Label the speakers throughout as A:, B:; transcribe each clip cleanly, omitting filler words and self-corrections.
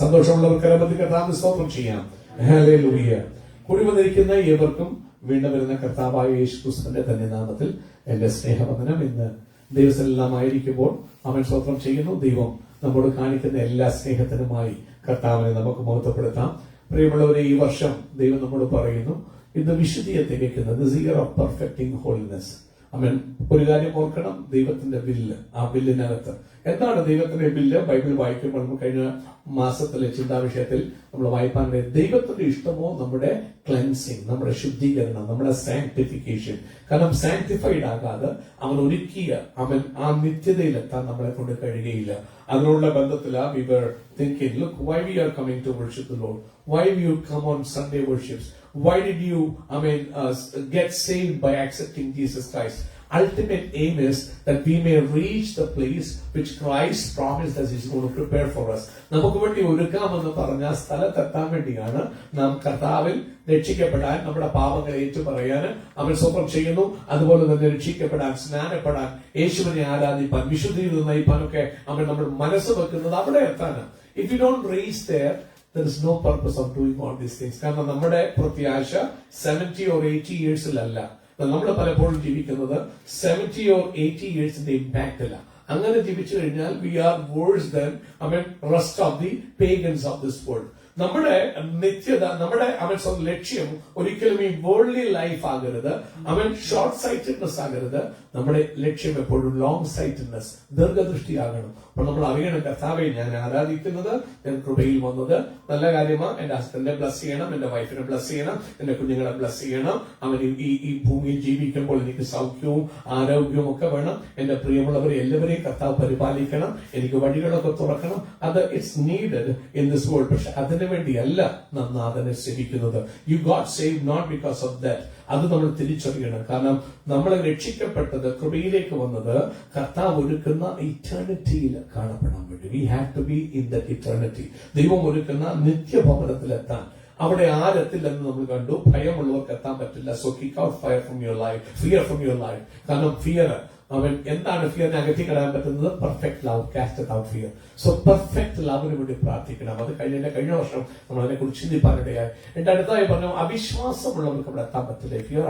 A: സന്തോഷമുള്ളവർക്ക് കരമതി കർത്താവിന് സ്തോത്രം ചെയ്യാം. ഹല്ലേലൂയ. കൂടി വന്നിരിക്കുന്ന ഏവർക്കും വീണ്ടും വരുന്ന കർത്താവായ യേശുക്രിസ്തുവിന്റെ തന്നെ നാമത്തിൽ എന്റെ സ്നേഹവന്ദനം. ഇന്ന് ദിവസമെല്ലാമായിരിക്കുമ്പോൾ അവൻ സ്തോത്രം ചെയ്യുന്നു. ദൈവം നമ്മോട് കാണിക്കുന്ന എല്ലാ സ്നേഹത്തിനുമായി കർത്താവിനെ നമുക്ക് മഹത്വപ്പെടുത്താം. പ്രിയമുള്ളവരെ, ഈ വർഷം ദൈവം നമ്മോട് പറയുന്നു, ഇത് വിശുദ്ധിയെ തികയ്ക്കുന്നത്, this year of perfecting holiness. അവൻ ഒരു കാര്യം ഓർക്കണം, ദൈവത്തിന്റെ ബില്ല്, ആ ബില്ലിനകത്ത് എന്താണ് ദൈവത്തിന്റെ ബില്ല്? ബൈബിൾ വായിക്കുമ്പോൾ നമുക്ക് കഴിഞ്ഞ മാസത്തിലെ ചിന്താവിഷയത്തിൽ നമ്മൾ വായിപ്പാൻ്റെ ദൈവത്തിന്റെ ഇഷ്ടമോ നമ്മുടെ ക്ലെൻസിങ്, നമ്മുടെ ശുദ്ധീകരണം, നമ്മുടെ സാങ്ക്ടിഫിക്കേഷൻ. കാരണം സാങ്ക്ടിഫൈഡ് ആകാതെ അവൻ ഒരുക്കിയ അവൻ ആ നിത്യതയിലെത്താൻ നമ്മളെ കൊണ്ട് കഴിയുകയില്ല. അതിനുള്ള ബന്ധത്തിലാണ് we were thinking, look, why we are coming to worship the Lord? Why you come on Sunday worships? Why did you get saved by accepting Jesus Christ? Ultimate aim is that we may reach the place which Christ promised us He's going to prepare for us. നമുക്ക് വേണ്ടി ഒരുക്കാമെന്ന് പറഞ്ഞ സ്ഥലത്തെത്താൻ വേണ്ടിയാണ് നാം കർത്താവിൽ രക്ഷിക്കപ്പെടാൻ, നമ്മുടെ പാപങ്ങളെ ഏറ്റുപറയാൻ അവൻ സ്വപ്നം ചെയ്യുന്നു. അതുപോലെ തന്നെ രക്ഷിക്കപ്പെടാൻ, സ്നാനപ്പെടാൻ, യേശുവിനെ ആരാധിപ്പാൻ, വിശുദ്ധിയിൽ നയിപ്പാനൊക്കെ അവൻ നമ്മൾ മനസ്സ് വെക്കുന്നത് അവിടെ എത്താനാണ്. If you don't reach there is no purpose of doing all these things. കാരണം നമ്മുടെ പ്രത്യാശ 70 or 80 yearsലല്ല. നമ്മൾ പലപ്പോഴും ജീവിക്കുന്നത് 70 or 80 yearsന്റെ ഇമ്പാക്റ്റില്ല. അങ്ങനെ ജീവിച്ചു കഴിഞ്ഞാൽ we are worse than rest of the pagans of this world. നമ്മുടെ നിത്യത, നമ്മുടെ ലക്ഷ്യം ഒരിക്കലും ഈ വേൾഡ്ലി ലൈഫ് ആകരുത്, ഷോർട്ട് സൈറ്റഡ്നെസ് ആകരുത്. നമ്മുടെ ലക്ഷ്യം എപ്പോഴും ലോങ് സൈറ്റഡ്നെസ്, ദീർഘദൃഷ്ടിയാകണം. അപ്പോൾ നമ്മൾ അറിയണം, കർത്താവെ ഞാൻ ആരാധിക്കുന്നത്, ഞാൻ കൃപയിൽ വന്നത് നല്ല കാര്യമാണ്. എന്റെ ഹസ്ബൻഡിനെ ബ്ലസ് ചെയ്യണം, എന്റെ വൈഫിനെ ബ്ലസ് ചെയ്യണം, എന്റെ കുഞ്ഞുങ്ങളെ ബ്ലസ് ചെയ്യണം. ഈ ഭൂമിയിൽ ജീവിക്കുമ്പോൾ എനിക്ക് സൗഖ്യവും ആരോഗ്യവും ഒക്കെ വേണം. എന്റെ പ്രിയമുള്ളവരെ എല്ലാവരെയും കർത്താവ് പരിപാലിക്കണം, എനിക്ക് വഴികളൊക്കെ തുറക്കണം. അത് it's needed in this world. പക്ഷെ അതിന് വേണ്ടിയല്ല നാം നാഥനെ സേവിക്കുന്നത്. You got save not because of that. അത് നമ്മൾ തിരിച്ചറിയണം. കാരണം നമ്മളെ രക്ഷിക്കപ്പെട്ടത്, കൃപയിലേക്ക് വന്നത് കർത്താവ് ഒരുക്കുന്ന ഇറ്റേണിറ്റിയിൽ കാണപ്പെടാൻ വേണ്ടി. We have to be in the eternity. ദൈവം ഒരുക്കുന്ന നിത്യഭവനത്തിലെത്താൻ. അവിടെ ആരെത്തില്ലെന്ന് നമ്മൾ കണ്ടു. ഭയമുള്ളവർക്ക് എത്താൻ പറ്റില്ല. So kick out fear from your life, fear from your life. കാരണം ഫിയർ, എന്താണ് ഫിയറിനെ അകറ്റിക്കളയാൻ പറ്റുന്നത്? Perfect love casted out fear. So perfect ലവിന് വേണ്ടി പ്രാർത്ഥിക്കണം. അത് കഴിഞ്ഞ വർഷം നമ്മൾ അതിനെ കുറിച്ച് ചിന്തിപ്പാനിടയായി. എന്റെ അടുത്തായി പറഞ്ഞു, അവിശ്വാസമുള്ളവർക്ക് അവിടെ എത്താൻ പറ്റില്ല. ഫിയർ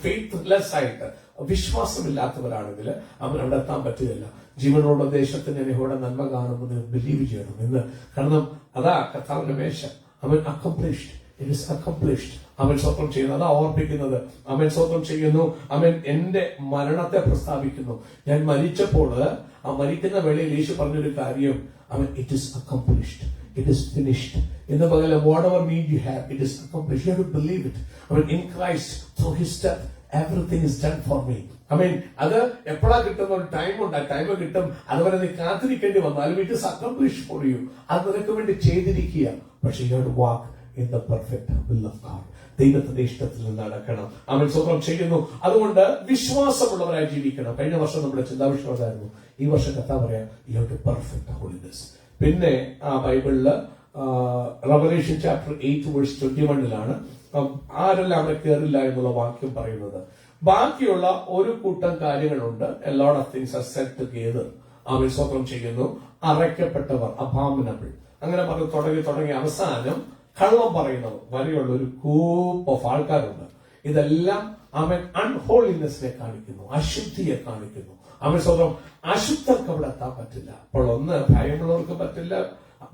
A: ഫെയ്ത്ത്ലെസ് ആയിട്ട്, വിശ്വാസമില്ലാത്തവരാണെങ്കിൽ അവൻ അവിടെ എത്താൻ പറ്റുകയില്ല. ജീവനോട് ദേശത്തിന് യഹോവയുടെ നന്മ കാണുമെന്ന് ബിലീവ് ചെയ്യണം എന്ന്. കാരണം അതാ കർത്താവിന്റെ മേശ. അവൻ അക്കംപ്ലിഷ്ഡ്, ഇറ്റ് ഇസ് അക്കംപ്ലിഷ്ഡ്. അവൻ സ്വപ്നം ചെയ്യുന്നു, അതാ ഓർപ്പിക്കുന്നത്. അവൻ സ്വപ്നം ചെയ്യുന്നു, അവൻ എന്റെ മരണത്തെ പ്രസ്താവിക്കുന്നു. ഞാൻ മരിച്ചപ്പോൾ ആ മരിക്കുന്ന വേളയിൽ യേശു പറഞ്ഞൊരു കാര്യം, it is accomplished, it is finished. ഇന്ന് പകല whatever need you have, it is accomplished. You have to believe it. In Christ, through His death, everything is done for me. അത് എപ്പോഴാ കിട്ടുന്ന ഒരു ടൈമുണ്ട്, ആ ടൈം കിട്ടും. അതുവരെ നീ കാത്തിരിക്കേണ്ടി വന്നാലും it is accomplished for you. അത് നിനക്ക് വേണ്ടി ചെയ്തിരിക്കുക. പക്ഷെ you have to walk in the perfect will of God. ദൈവത്തിന്റെ ഇഷ്ടത്തിൽ നിന്ന് നടക്കണം. അവൻ സ്വപ്നം ചെയ്യുന്നു. അതുകൊണ്ട് വിശ്വാസമുള്ളവരായി ജീവിക്കണം. കഴിഞ്ഞ വർഷം നമ്മുടെ ചിന്താവിഷയം അതായിരുന്നു. ഈ വർഷം കഥ പറയാം, you have to perfect holiness. പിന്നെ ആ ബൈബിളില് റെവലേഷൻ ചാപ്റ്റർ 8 വേഴ്സ് 21 ആരെല്ലാം അവിടെ കയറില്ല എന്നുള്ള വാക്യം പറയുന്നത്. ബാക്കിയുള്ള ഒരു കൂട്ടം കാര്യങ്ങളുണ്ട്. A lot of things are set together. അവൻ സ്വപ്നം ചെയ്യുന്നു. അറയ്ക്കപ്പെട്ടവർ, അബോമിനബിൾ, അങ്ങനെ പറഞ്ഞ് തുടങ്ങി അവസാനം കള്ളം പറയുന്നവർ വരെയുള്ള ഒരു ഗ്രൂപ്പ് ഓഫ് ആൾക്കാരുണ്ട്. ഇതെല്ലാം അവൻ അൺഹോളിനെസ്സിനെ കാണിക്കുന്നു, അശുദ്ധിയെ കാണിക്കുന്നു. അവൻ സ്വന്തം അശുദ്ധർക്ക് അവിടെ എത്താൻ പറ്റില്ല. അപ്പോൾ ഒന്ന്, ഭയമുള്ളവർക്ക് പറ്റില്ല,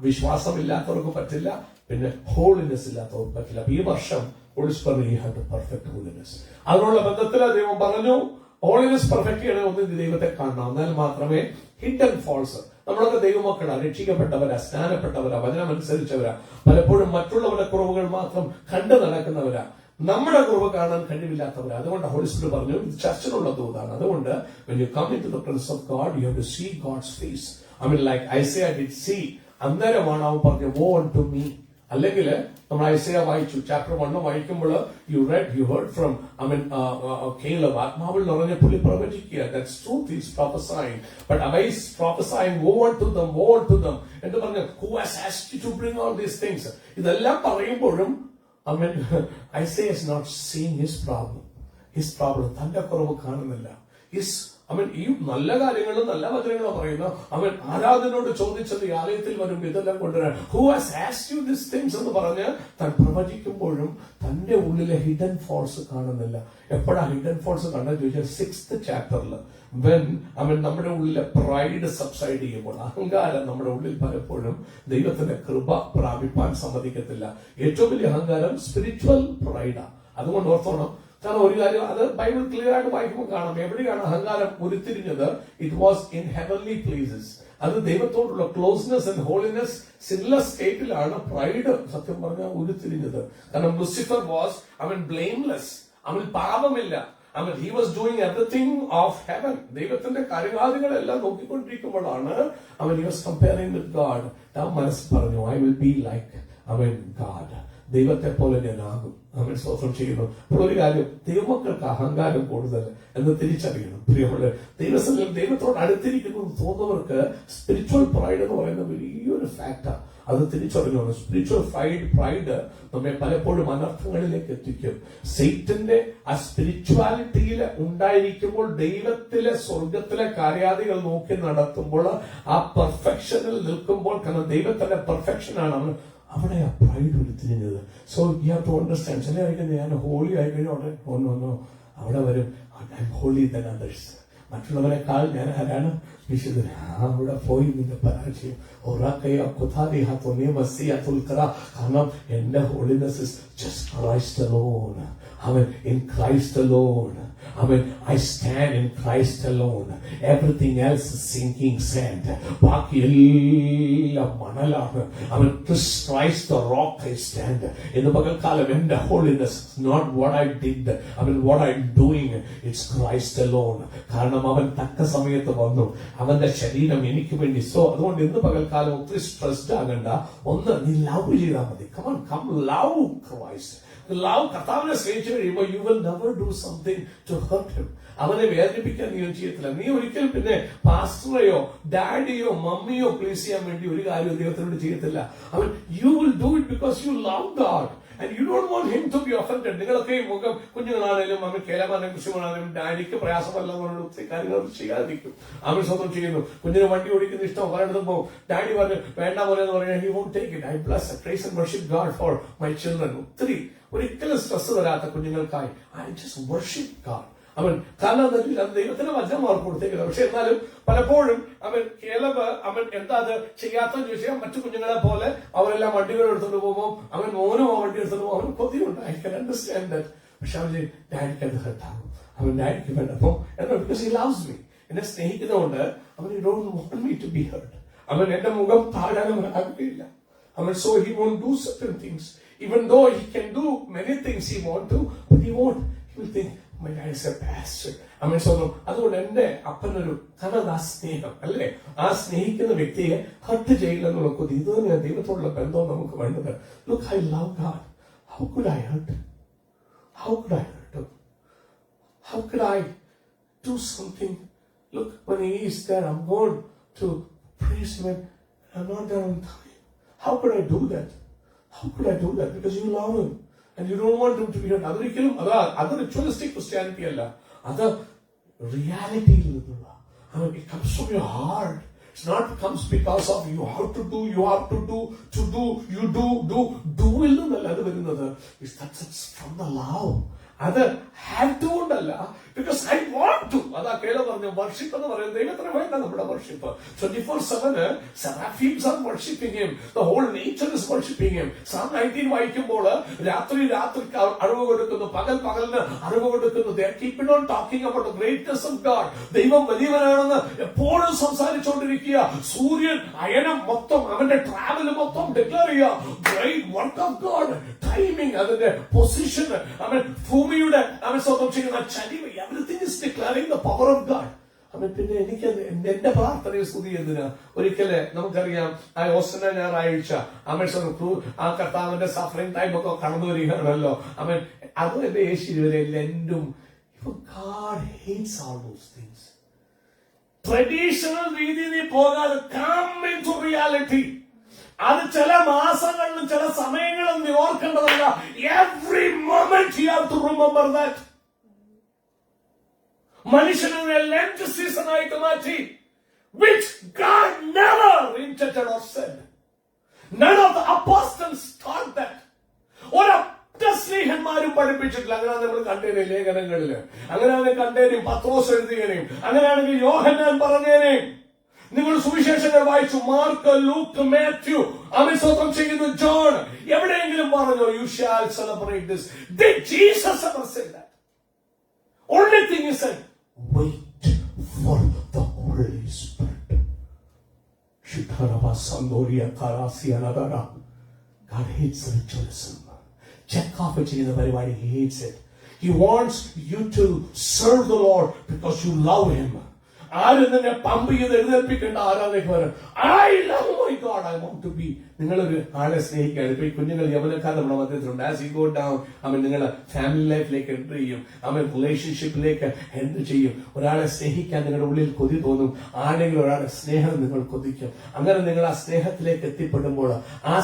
A: വിശ്വാസമില്ലാത്തവർക്ക് പറ്റില്ല, പിന്നെ ഹോളിനെസ് ഇല്ലാത്തവർക്ക് പറ്റില്ല. ഈ വർഷം പെർഫെക്റ്റ് ഹോളിനെസ്. അതിനുള്ള ബന്ധത്തിൽ ദൈവം പറഞ്ഞു, ഹോളിനെസ് പെർഫെക്റ്റ് ചെയ്യണേ ഒന്ന് ദൈവത്തെ കാണണം. എന്നാൽ മാത്രമേ ഹിഡൻ ഫോൾസ്. നമ്മളൊക്കെ ദൈവമക്കളാ, രക്ഷിക്കപ്പെട്ടവരാ, സ്നാനപ്പെട്ടവരാ, വചനം അനുസരിച്ചവരാ. പലപ്പോഴും മറ്റുള്ളവരുടെ കുറവുകൾ മാത്രം കണ്ടു നടക്കുന്നവരാ, നമ്മുടെ കുറവ് കാണാൻ കഴിവില്ലാത്തവരാ. അതുകൊണ്ട് ഹോളി സ്പിരിറ്റ് പറഞ്ഞു, ഇത് ചർച്ചിനുള്ള ദൂതാണ്. അതുകൊണ്ട് when you come into the presence of God, you have to see God's face. Like Isaiah did see. അന്നേരമാണ് അവൻ പറഞ്ഞു, woe unto me. അല്ലെങ്കിൽ നമ്മൾ ഐസയ വായിച്ചു, ചാപ്റ്റർ 1 വായിക്കുമ്പോൾ യു ഹേർഡ് ഫ്രം കേലബ്. ആത്മാവിൽ നിറഞ്ഞ പുള്ളി പ്രവചിക്കുക. That's truth he's prophesying. But he's prophesying woe unto them, woe unto them എന്ന് പറഞ്ഞു. Who has asked you to bring all these things? ഇതെല്ലാം പറയുമ്പോഴും Isaiah is not seeing his problem. തന്റെ കുറവ് കാണുന്നില്ല. His അവൻ ഈ നല്ല കാര്യങ്ങളും നല്ല വചനങ്ങളും പറയുന്നു. അവൻ ആരാധനയോട് ചോദിച്ചത് ഈ ആലയത്തിൽ വരുമ്പോൾ ഇതെല്ലാം കൊണ്ടുവരാൻ who has asked you this things എന്ന് പറഞ്ഞ് താൻ പ്രവചിക്കുമ്പോഴും തന്റെ ഉള്ളിലെ ഹിഡൻ ഫോഴ്സ് കാണുന്നില്ല. എപ്പോഴാ ഹിഡൻ ഫോഴ്സ് കണ്ടെന്ന് ചോദിച്ചാൽ 6th ചാപ്റ്ററിൽ വെൻ അവൻ നമ്മുടെ ഉള്ളിലെ പ്രൈഡ് സബ്സൈഡ് ചെയ്യുമ്പോൾ, അഹങ്കാരം നമ്മുടെ ഉള്ളിൽ പലപ്പോഴും ദൈവത്തിന്റെ കൃപ പ്രാപിപ്പാൻ സമ്മതിക്കത്തില്ല. ഏറ്റവും വലിയ അഹങ്കാരം സ്പിരിച്വൽ പ്രൈഡാണ്. അതുകൊണ്ട് ഓർത്തോണം. കാരണം ഒരു കാര്യം അത് ബൈബിൾ ക്ലിയർ ആയിട്ട് വായിക്കുമ്പോൾ കാണാം. എവിടെയാണ് അഹങ്കാരം ഉരുത്തിരിഞ്ഞത്? It was in heavenly places. അത് ദൈവത്തോടുള്ള ക്ലോസ്നെസ് ആൻഡ് ഹോളിനെസ് സിൻലെസ് സ്റ്റേറ്റിലാണ് പ്രൈഡ് സത്യം പറഞ്ഞാൽ ഉരുത്തിരിഞ്ഞത്. കാരണം ലൂസിഫർ വാസ് അവൻ ബ്ലെയിംലെസ്, അവൻ പാപമില്ല. he was doing everything of heaven. ദൈവത്തിന്റെ കാര്യങ്ങളെല്ലാം നോക്കിക്കൊണ്ടിരിക്കുമ്പോഴാണ് അവൻ he was comparing with God. മനസ്സ് പറഞ്ഞു I will be like God. ദൈവത്തെ പോലെ ഞാനാകും. അവൻ സ്തോത്രം ചെയ്യുന്നു. അപ്പോൾ ഒരു കാര്യം, ദൈവമക്കൾക്ക് അഹങ്കാരം കൂടുതൽ എന്ന് തിരിച്ചറിയണം. പ്രിയമുള്ള ദൈവത്തോട് അടുത്തിരിക്കുന്നു തോന്നുന്നവർക്ക് സ്പിരിച്വൽ പ്രൈഡ് എന്ന് പറയുന്ന വലിയൊരു ഫാക്റ്റാണ്. അത് തിരിച്ചറിഞ്ഞു. സ്പിരിച്വൽ പ്രൈഡ് നമ്മെ പലപ്പോഴും അനർത്ഥങ്ങളിലേക്ക് എത്തിക്കും. സൈറ്റന്റെ ആ സ്പിരിച്വാലിറ്റിയിൽ ഉണ്ടായിരിക്കുമ്പോൾ ദൈവത്തിലെ സ്വർഗത്തിലെ കാര്യാദികൾ നോക്കി നടത്തുമ്പോൾ ആ പെർഫെക്ഷനിൽ നിൽക്കുമ്പോൾ, കാരണം ദൈവത്തിന്റെ പെർഫെക്ഷനാണ് അവിടെ ആ പ്രൈഡ് ഉരുത്തിരിഞ്ഞത്. So you have to understand. ചില ആയിരിക്കും ഞാൻ ഹോളി ആയി കഴിഞ്ഞാൽ ഒന്നോ അവിടെ വരും I am holy than others. മറ്റുള്ളവരെക്കാൾ ഞാൻ ആരാണ്? വിശുദ്ധൻ. അവിടെ പോയി നിന്റെ പരാജയം കാരണം എന്റെ holiness is just Christ alone. അവൻ ഇൻ ക്രൈസ്റ്റ് അലോൺ. അവൻ I stand in Christ alone. Everything else is sinking sand. ബാക്കി എല്ലാം മണലാണ്. അവൻ Christ the rock I stand. ഇന്ന് പകൽക്കാലം എന്റെ holiness not what I did, what I'm doing, it's Christ alone. കാരണം അവൻ തക്ക സമയത്ത് വന്നു. അവന്റെ ശരീരം എനിക്ക് വേണ്ടി. സോ അതുകൊണ്ട് ഇന്ന് പകൽക്കാലം ഒത്തിരി സ്ട്രെസ്ഡ് ആകണ്ട. ഒന്ന് നീ ലവ് ചെയ്താൽ മതി. come love Christ. ലവ് കർത്താവിനെ സ്നേഹിച്ചു കഴിയുമ്പോൾ you will never do something to hurt him. അവനെ വേദനിപ്പിക്കാൻ നീ ചെയ്യത്തില്ല. നീ ഒരിക്കലും പിന്നെ പാസ്റ്ററെയോ ഡാഡിയോ മമ്മിയോ പ്ലീസ് ചെയ്യാൻ വേണ്ടി ഒരു കാര്യം ദൈവത്തിനോട് ചെയ്യത്തില്ല. അവൻ you will do it because you love God and you don't want him to be offended. നിങ്ങളൊക്കെ മുഖം കുഞ്ഞുങ്ങളാണേലും അവൻ കേരളമാണെങ്കിലും കൃഷിമാണെങ്കിലും ഡാഡിക്ക് പ്രയാസമല്ല ഒത്തിരി കാര്യങ്ങൾ ചെയ്യാതിരിക്കും. അവൻ സ്വന്തം ചെയ്യുന്നു. കുഞ്ഞിന് വണ്ടി ഓടിക്കുന്ന ഇഷ്ടം പലയിടത്തും പോകും. ഡാഡി പറഞ്ഞു വേണ്ട പോലെ എന്ന് പറഞ്ഞാൽ he won't take it. I bless and praise and worship God for my children. ഒത്തിരി ഒരിക്കലും സ്ട്രെസ് വരാത്ത കുഞ്ഞുങ്ങൾക്കായി I just worship God. അവൻ കാരണം ദൈവത്തിന്റെ വചനം അവർക്ക് കൊടുത്തേക്കില്ല. പക്ഷെ എന്നാലും പലപ്പോഴും അവൻ എന്താ അത് ചെയ്യാത്തെന്ന് ചോദിച്ചാൽ മറ്റു കുഞ്ഞുങ്ങളെ പോലെ അവരെല്ലാം വണ്ടികൾ എടുത്തുകൊണ്ട് പോകുമ്പോൾ അവൻ മോനും ആ വണ്ടി എടുത്തുകൊണ്ട് പോകും. അവന് കൊതിയുണ്ട്. I can understand that. പക്ഷെ അവൻ ഡാഡിക്ക് അത് ഹർട്ടാകും. അവൻ ഡാഡിക്ക് വേണ്ട. അപ്പൊ എന്താ ബിക്കോസ് ഹി ലവ്സ് മീ. എന്നെ സ്നേഹിക്കുന്നതുകൊണ്ട് അവൻ he don't want me to be hurt. അവൻ എന്റെ മുഖം താഴാൻ അവൻ ആഗ്രഹമില്ല. അവൻ so he won't do certain things. Even though he can do many things he want to, but he will think my dad is a pastor. അതുകൊണ്ട് എന്റെ അപ്പനൊരു കാരണം ആ സ്നേഹം അല്ലേ, ആ സ്നേഹിക്കുന്ന വ്യക്തിയെ ഹർട്ട് ചെയ്യില്ലെന്നുള്ള കൊതി. ഇത് തന്നെയാണ് ദൈവത്തോടുള്ള ബന്ധം നമുക്ക് വേണ്ടത്. Look, I love God. How could I hurt him? How could I hurt him? How could I do something? Look, when he is there, I'm going to praise him and I'm not there on time. How could I do that? How could I do that? Because you love him. And you don't want him to be hurt. അതൊരിക്കലും അത് ritualistic Christianity അല്ല. അത് റിയാലിറ്റിയിൽ നിന്നുള്ള it comes from your heart. It's not comes because of you have to do, you do ഇല്ലെന്നല്ല അത് വരുന്നത്. It's from the love. അത് have to കൊണ്ടല്ല, because I want to. അതാ കേള പറഞ്ഞു വർഷിപ്പ് എന്ന് പറയുന്നത് ദൈവത്തിന് വേണ്ട നമ്മുടെ worship. 24/7 seraphims are worshiping him. The whole nature is worshiping him. Psalm 19 വായിക്കുമ്പോൾ രാത്രിക്ക് അറിവ് കൊടുക്കുന്നു, പകലിന് അറിവ് കൊടുക്കുന്നു. They are keeping on talking about the greatness of God. ദൈവം വലിയവനാണെന്ന് എപ്പോഴും സംസാരിച്ചുകൊണ്ടിരിക്കുക. സൂര്യൻ അയനം മൊത്തം അവന്റെ ട്രാവൽ മൊത്തം ഡിക്ലെയർ ചെയ്യുക. Great work of God. Timing, അതിന്റെ പൊസിഷൻ, അവൻ ഭൂമിയുടെ അവൻ സ്വന്തം ചെയ്യുന്ന ചരിവ്, everything is declaring the power of God. അവൻ പിന്നെ എനിക്ക് എന്റെ പ്രാർത്ഥനയെ സ്തുതി എന്തിനാ? ഒരിക്കല് നമുക്കറിയാം ആ ഓസ്ട്രേലിയ ഞായറാഴ്ച അവൻ ആ കർത്താവിന്റെ സഫറിംഗ് ടൈം ഒക്കെ കടന്നു വരികയാണല്ലോ. അവൻ അതും എന്റെ യേശുവിനെ ലെൻഡും. God hates all those things. Traditional രീതിയിൽ നീ പോകാതെ come into reality. അത് ചില മാസങ്ങളിലും ചില സമയങ്ങളും നീ ഓർക്കേണ്ടതല്ല. Every moment you have to remember that. മനുഷ്യനെ ലെന്റ് സീസൺ ആയിട്ട് മാറ്റി. Which God never intended or said. None of the apostles taught that. ഒരൊറ്റ സ്നേഹന്മാരും പഠിപ്പിച്ചിട്ടില്ല. അങ്ങനെയാണ് നമ്മൾ കണ്ടേനെ ലേഖനങ്ങളില്, അങ്ങനെയാണ് കണ്ടേനെയും പത്രോസ് എഴുതിയനെയും, അങ്ങനെയാണെങ്കിൽ യോഹന്നാൻ പറഞ്ഞേനെയും. നിങ്ങൾ സുവിശേഷങ്ങൾ വായിച്ചു, മാർക്ക്, ലൂക്ക്, മാത്യു, അമിസ്തോത്രം ചെയ്യുന്നു, ജോൺ, എവിടെയെങ്കിലും പറഞ്ഞോ you shall celebrate this? Did Jesus ever say that? Only thing he said, wait for the Holy Spirit. Shikharava Sandoria Karasiya Nagara. God hates ritualism. Check off ചെയ്യുന്ന പരിപാടി, he hates it. He wants you to serve the Lord because you love him. ആരും തന്നെ pump ചെയ്ത് എഴുന്നേൽപ്പിക്കേണ്ട ആരാധനയ്ക്ക് വരാം. I love my God, I want to be. നിങ്ങളൊരു ആളെ സ്നേഹിക്കുകയാണ്. ഇപ്പൊ ഈ കുഞ്ഞുങ്ങൾ യവനക്കാർ നമ്മുടെ മധ്യത്തിലുണ്ട്. ആസ് യു ഗോ ഡൗൺ, നിങ്ങൾ ഫാമിലി ലൈഫിലേക്ക് എൻ്റർ ചെയ്യും, റിലേഷൻഷിപ്പിലേക്ക് എൻ്റർ ചെയ്യും. ഒരാളെ സ്നേഹിക്കാൻ നിങ്ങളുടെ ഉള്ളിൽ കൊതി തോന്നും. ആരെങ്കിലും ഒരാളുടെ സ്നേഹം നിങ്ങൾ കൊതിക്കും. അങ്ങനെ നിങ്ങൾ ആ സ്നേഹത്തിലേക്ക് എത്തിപ്പെടുമ്പോൾ, ആ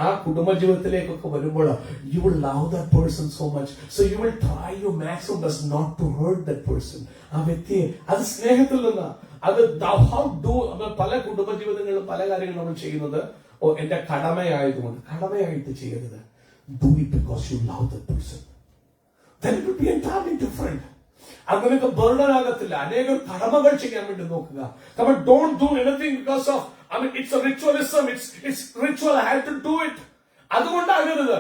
A: ആ കുടുംബജീവിതത്തിലേക്കൊക്കെ വരുമ്പോൾ, you will love that person so much, so you will try your maximum best not to hurt that person. ആ വ്യക്തിയെ, അത് സ്നേഹത്തിൽ നിന്ന്, അത് പല കുടുംബജീവിതങ്ങളിലും പല കാര്യങ്ങളും നമ്മൾ ചെയ്യുന്നത് എന്റെ കടമയായതുകൊണ്ട്. കടമയായിട്ട് ചെയ്യരുത്. Do it because you love that person. Then it will be entirely different. അങ്ങനെയൊക്കെ ബർഡൻ ആകത്തില്ല. അനേകം കടമകൾ ചെയ്യാൻ വേണ്ടി നോക്കുക. Don't do anything because of, it's a ritualism, it's ritual, I have to do it. അതുകൊണ്ടാകരുത്.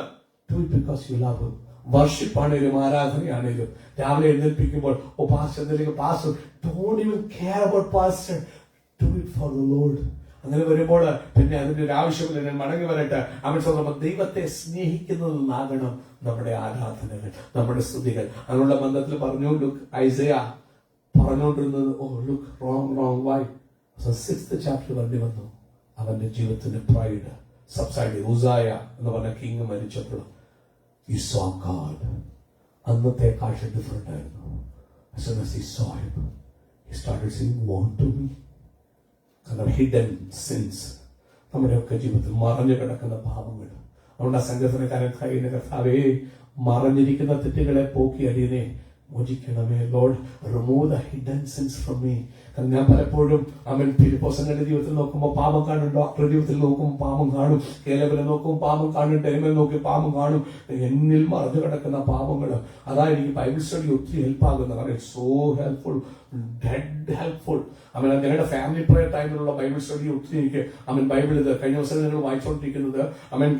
A: Do it because you love him. Worship ആണേലും ആരാധനയാണേലും രാവിലെ എഴുന്നേൽപ്പിക്കുമ്പോൾ, pastor, don't even care about pastor, do it for the Lord. അങ്ങനെ വരുമ്പോൾ പിന്നെ അതിന്റെ ഒരു ആവശ്യമില്ല. ഞാൻ മടങ്ങി വരട്ടെ. അവൻ സ്വന്തം ദൈവത്തെ സ്നേഹിക്കുന്നതെന്നാകണം നമ്മുടെ ആരാധനകൾ, നമ്മുടെ സ്തുതികൾ. അതിനുള്ള ബന്ധത്തിൽ പറഞ്ഞു, ലുക്ക്, ഐസയ പറഞ്ഞുകൊണ്ടിരുന്നത്, look, wrong Y. 6th chapter വേണ്ടി വന്നു. അവന്റെ ജീവിതത്തിന്റെ പ്രൈഡ് സബ്സൈഡ്. ഉസായ എന്ന് പറഞ്ഞ കിങ് മരിച്ചപ്പോൾ he saw God. അന്നത്തെ കാഴ്ച ഡിഫറെന്റ് ആയിരുന്നു. As soon as he saw him, he started saying, woe to me. Hidden since, നമ്മുടെയൊക്കെ ജീവിതത്തിൽ മറഞ്ഞു കിടക്കുന്ന പാപങ്ങൾ. അതുകൊണ്ട് ആ സംഘടനക്കാരൻ കർത്താവേ, മറഞ്ഞിരിക്കുന്ന തെറ്റുകളെ പോക്കി അടിയനെ മോചിക്കണമേ. Lord, remove the hidden sins from me. കാരണം ഞാൻ പലപ്പോഴും ഫിലിപ്പോസിന്റെ ജീവിതത്തിൽ നോക്കുമ്പോൾ പാപം കാണും, ഡോക്ടറുടെ ജീവിതത്തിൽ നോക്കുമ്പോൾ പാപം കാണും, കേലബിനെ നോക്കുമ്പോൾ പാപം കാണും, ടെലിമേൽ നോക്കി പാപം കാണും. എന്നിൽ മറഞ്ഞു കിടക്കുന്ന പാപങ്ങൾ, അതാ എനിക്ക് ബൈബിൾ സ്റ്റഡി ഒത്തിരി ഹെൽപ്പാകുന്നത്. കാരണം it's so helpful, dead helpful. ഞങ്ങളുടെ ഫാമിലി പ്രയർ ടൈമിലുള്ള ബൈബിൾ സ്റ്റഡി ഒത്തിരി എനിക്ക് ബൈബിൾ ഇത് കഴിഞ്ഞ ദിവസം നിങ്ങൾ വായിച്ചുകൊണ്ടിരിക്കുന്നത്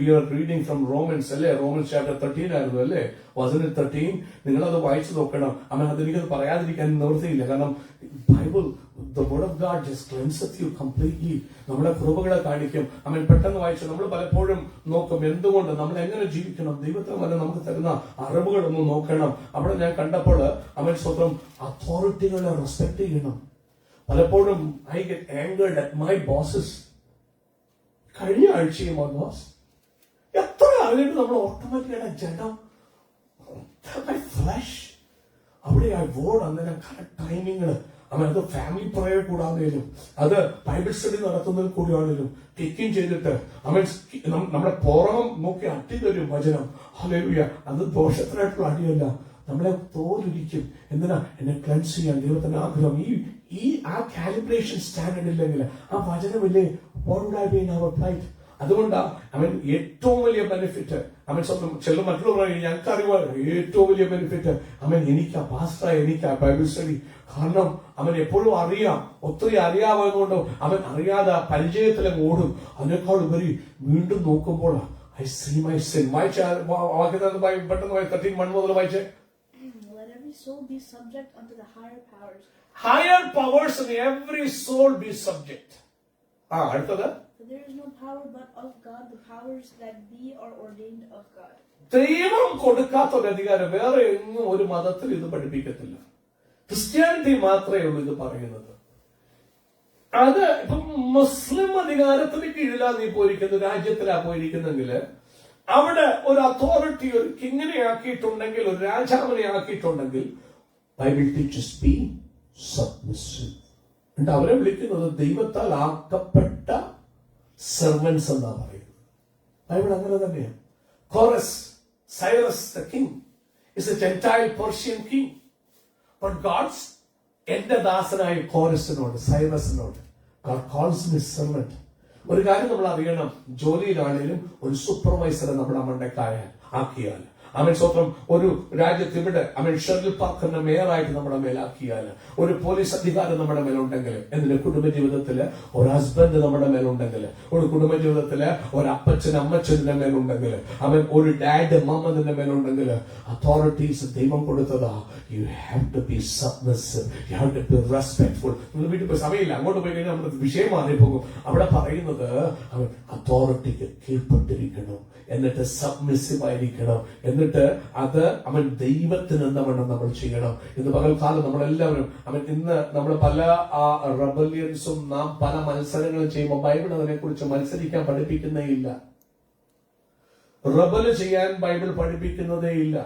A: we are reading from Romans അല്ലേ, റോമൻസ് ചാപ്റ്റർ 13 ആയിരുന്നു അല്ലേ, wasn't it 13? നിങ്ങളത് വായിച്ചു നോക്കണം. അതെനിക്കത് പറയാതിരിക്കാൻ നിവൃത്തിയില്ല. കാരണം Bible, the word of God just cleanseth you completely. നമ്മുടെ കുറവുകളെ കാണിക്കും. പെട്ടെന്ന് വായിച്ചു നമ്മൾ പലപ്പോഴും നോക്കും എന്തുകൊണ്ട്, നമ്മൾ എങ്ങനെ ജീവിക്കണം, ദൈവത്തിന് വല്ല നമുക്ക് തരുന്ന അറിവുകളൊന്നും നോക്കണം. അവിടെ ഞാൻ കണ്ടപ്പോൾ സ്വന്തം അതോറിറ്റികളെ റെസ്പെക്ട് ചെയ്യണം. പലപ്പോഴും I get angered at my bosses. കഴിഞ്ഞ ആഴ്ചയും ആ ബോസ് എത്ര അറിഞ്ഞിട്ട് നമ്മൾ ഓട്ടോമാറ്റിക്കായിട്ട് ജഡം, ഫ്ലഷ്, അവിടെ ആ വേർഡ് അന്നേരം കറക്റ്റ് ടൈമിങ്ങൾ. അത് ഫാമിലി പ്രയർ കൂടാന്നേലും, അത് ബൈബിൾ സ്റ്റഡി നടത്തുന്നതിൽ കൂടിയാണെങ്കിലും ടിക്കിങ് ചെയ്തിട്ട് നമ്മുടെ പുറം നോക്കി അട്ടി തരും വചനം. ഹല്ലേലൂയ. അത് ദോഷത്തിനായിട്ടുള്ള അടിയല്ല, നമ്മളെ തോലിരിക്കും. എന്തിനാ? എന്നെ ക്ലെൻസ് ചെയ്യാൻ ദൈവത്തിന്റെ ആഗ്രഹം. ഈ ആ കാലിബ്രേഷൻ സ്റ്റാൻഡേർഡ് ഇല്ലെങ്കിൽ ആ വചനമില്ലേ, what would I be in our plight? അതുകൊണ്ടാ ഏറ്റവും വലിയ ബെനിഫിറ്റ് ചെല്ലു മറ്റുള്ളവർ ഞങ്ങൾക്ക് അറിവാണ്. ഏറ്റവും വലിയ ബെനിഫിറ്റ് എനിക്ക് പാസ്റ്ററായി, എനിക്ക് ബൈബിൾ സ്റ്റഡി. കാരണം എപ്പോഴും അറിയാം, ഒത്തിരി അറിയാവുന്നതുകൊണ്ട് അറിയാതെ പരിചയത്തിലെ ഓടും. അതിനേക്കാൾ ഉപരി വീണ്ടും നോക്കുമ്പോൾ I see my sin. പെട്ടെന്ന് 13:1 മുതൽ വായിച്ചേ.
B: Let every soul be subject unto the higher powers.
A: Higher powers and every soul be subject. അടുത്തത്.
B: For there is no power but of God, the powers that be are ordained of God.
A: ദൈവം കൊടുക്കാത്ത ഒരു അധികാരം വേറെ എങ്ങും ഒരു മതത്തിൽ ഇത് പഠിപ്പിക്കത്തില്ല. ക്രിസ്ത്യാനിറ്റി മാത്രമേ ഉള്ളൂ ഇത് പറയുന്നത്. അത് ഇപ്പം മുസ്ലിം അധികാരത്തിന് കീഴിലാ നീ പോയിരിക്കുന്ന രാജ്യത്തിലാ പോയിരിക്കുന്നെങ്കിൽ അവിടെ ഒരു അതോറിറ്റി, ഒരു കിങ്ങിനെ ആക്കിയിട്ടുണ്ടെങ്കിൽ, ഒരു രാജാവിനെ ആക്കിയിട്ടുണ്ടെങ്കിൽ ബൈബിൾ ടീച്ചേഴ്സ് ബി സബ്മിസീവ്. എന്നിട്ട് അവരെ വിളിക്കുന്നത് ദൈവത്താൽ ആക്കപ്പെട്ട സെർവൻസ് എന്നാ പറയുന്നത്. ബൈബിൾ അങ്ങനെ തന്നെയാണ്. Chorus, Cyrus the king is A Gentile Persian king. But God's എന്റെ ദാസനായ കോരസിനോട്, സൈറസിനോട്, God calls me servant. ഒരു കാര്യം നമ്മൾ അറിയണം, ജോലിയിലാണെങ്കിലും ഒരു സൂപ്പർവൈസറെ നമ്മുടെ മണ്ടക്കായാൽ ആക്കിയാൽ, അവൻ സ്വന്തം ഒരു രാജ്യത്ത് ഇവിടെ ഷെറിൽ പാർക്കിന്റെ മേയറായിട്ട് നമ്മുടെ മേലാക്കിയാൽ, ഒരു പോലീസ് അധികാരം നമ്മുടെ മേലുണ്ടെങ്കിൽ, എന്നിട്ട് കുടുംബജീവിതത്തില് ഒരു ഹസ്ബൻഡ് നമ്മുടെ മേലുണ്ടെങ്കിൽ, ഒരു കുടുംബജീവിതത്തില് ഒരു അപ്പച്ചൻ അമ്മച്ചന്റെ മേലുണ്ടെങ്കിൽ, അവൻ ഒരു ഡാഡ് മമ്മന്റെ മേലുണ്ടെങ്കിൽ, അതോറിറ്റീസ് ദൈവം കൊടുത്തതാ. You have to be submissive, you have to be respectful. നിങ്ങൾ വീട്ടിൽ പോയി സമയമില്ല, അങ്ങോട്ട് പോയി കഴിഞ്ഞാൽ നമ്മുടെ വിഷയം മാറിപ്പോകും. അവിടെ പറയുന്നത് അവൻ അതോറിറ്റിക്ക് കീഴ്പ്പെട്ടിരിക്കണം, എന്നിട്ട് സബ്മിസീവ് ആയിരിക്കണം, എന്നിട്ട് അത് അവൻ ദൈവത്തിന് എന്നവണ്ണം നമ്മൾ ചെയ്യണം. ഇന്ന് പകൽക്കാലം നമ്മളെല്ലാവരും ഇന്ന് നമ്മൾ പല റെബലിയൻസും നാം പല മത്സരങ്ങളും ചെയ്യുമ്പോൾ ബൈബിൾ അതിനെ കുറിച്ച് മത്സരിക്കാൻ പഠിപ്പിക്കുന്നേ ഇല്ല. റെബല് ചെയ്യാൻ ബൈബിൾ പഠിപ്പിക്കുന്നതേ ഇല്ല.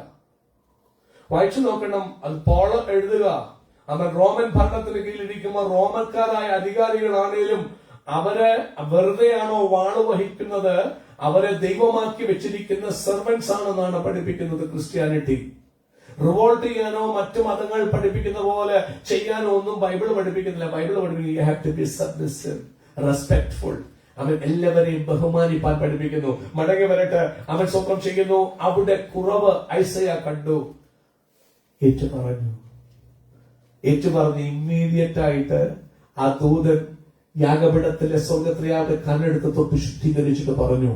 A: വായിച്ചു നോക്കണം. അത് പോള് എഴുതുക, അവൻ റോമൻ ഭരണത്തിന് കീഴിലിരിക്കുമ്പോൾ റോമക്കാരായ അധികാരികളാണേലും അവര് വെറുതെയാണോ വാള് വഹിക്കുന്നത്, അവരെ ദൈവമാക്കി വെച്ചിരിക്കുന്ന സെർവൻസ് ആണെന്നാണ് പഠിപ്പിക്കുന്നത് ക്രിസ്ത്യാനിറ്റി. റിവോൾട്ട് ചെയ്യാനോ മറ്റു മതങ്ങൾ പഠിപ്പിക്കുന്ന പോലെ ചെയ്യാനോ ഒന്നും ബൈബിൾ പഠിപ്പിക്കുന്നില്ല. ബൈബിൾ പഠിപ്പിക്കുന്നു you have to be submissive, respectful. അവൻ എല്ലാവരെയും ബഹുമാനിപ്പാൻ പഠിപ്പിക്കുന്നു. മടങ്ങി വരട്ടെ, അവൻ സ്വന്തം ചെയ്യുന്നു. അവിടെ കുറവ് ഐസയ കണ്ടു, ഏറ്റുപറഞ്ഞ് ഇമ്മീഡിയറ്റ് ആയിട്ട് ആ ദൂതൻ യാഗപീഠത്തിലെ സ്വർഗത്രിയാവ് കണ്ണെടുത്ത് തൊട്ട് ശുദ്ധീകരിച്ചിട്ട് പറഞ്ഞു.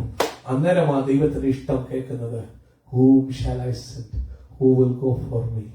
A: അന്നേരം ആ ദൈവത്തിന്റെ ഇഷ്ടം കേൾക്കുന്നത്. Whom shall I send? Who will go for me?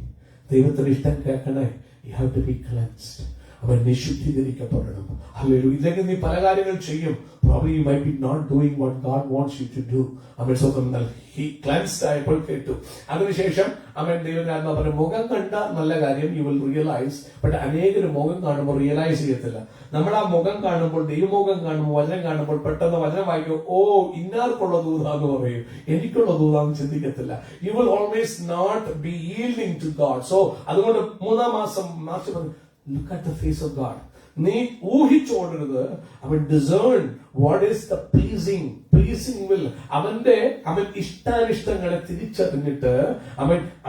A: ദൈവത്തിന്റെ ഇഷ്ടം കേൾക്കണേ. You have to be cleansed. അവൻ നിശുദ്ധീകരിക്കപ്പെടണം. ഹല്ലേലൂയ. ഇല്ലെങ്കിൽ നീ പല കാര്യങ്ങൾ ചെയ്യും. Probably you might be not doing what God wants you to do. അവൻ സ്വന്തം he cleansed ആയപ്പോൾ കേട്ടു. അതിനുശേഷം അവൻ ദൈവനാത്മാവ് പറഞ്ഞു, മുഖം കണ്ട നല്ല കാര്യം you will realize. ബട്ട് അനേകര് മുഖം കാണുമ്പോൾ റിയലൈസ് ചെയ്യത്തില്ല. നമ്മൾ ആ മുഖം കാണുമ്പോൾ, ദൈവമുഖം കാണുമ്പോൾ, വചനം കാണുമ്പോൾ പെട്ടെന്ന് വചനം വായിക്കും, ഓ ഇന്നാർക്കുള്ള ദൂതാന്ന് പറയും, എനിക്കുള്ള ദൂതാന്ന് ചിന്തിക്കത്തില്ല. You will always not be yielding to God. So അതുകൊണ്ട് 3-ാം മാസം മാർച്ച് പറഞ്ഞു, look at the face of God. നീ ഊഹിച്ചോടരുത്. അവൻ discern what is the pleasing will. അവൻ ഇഷ്ടാനിഷ്ടങ്ങളെ തിരിച്ചറിഞ്ഞിട്ട്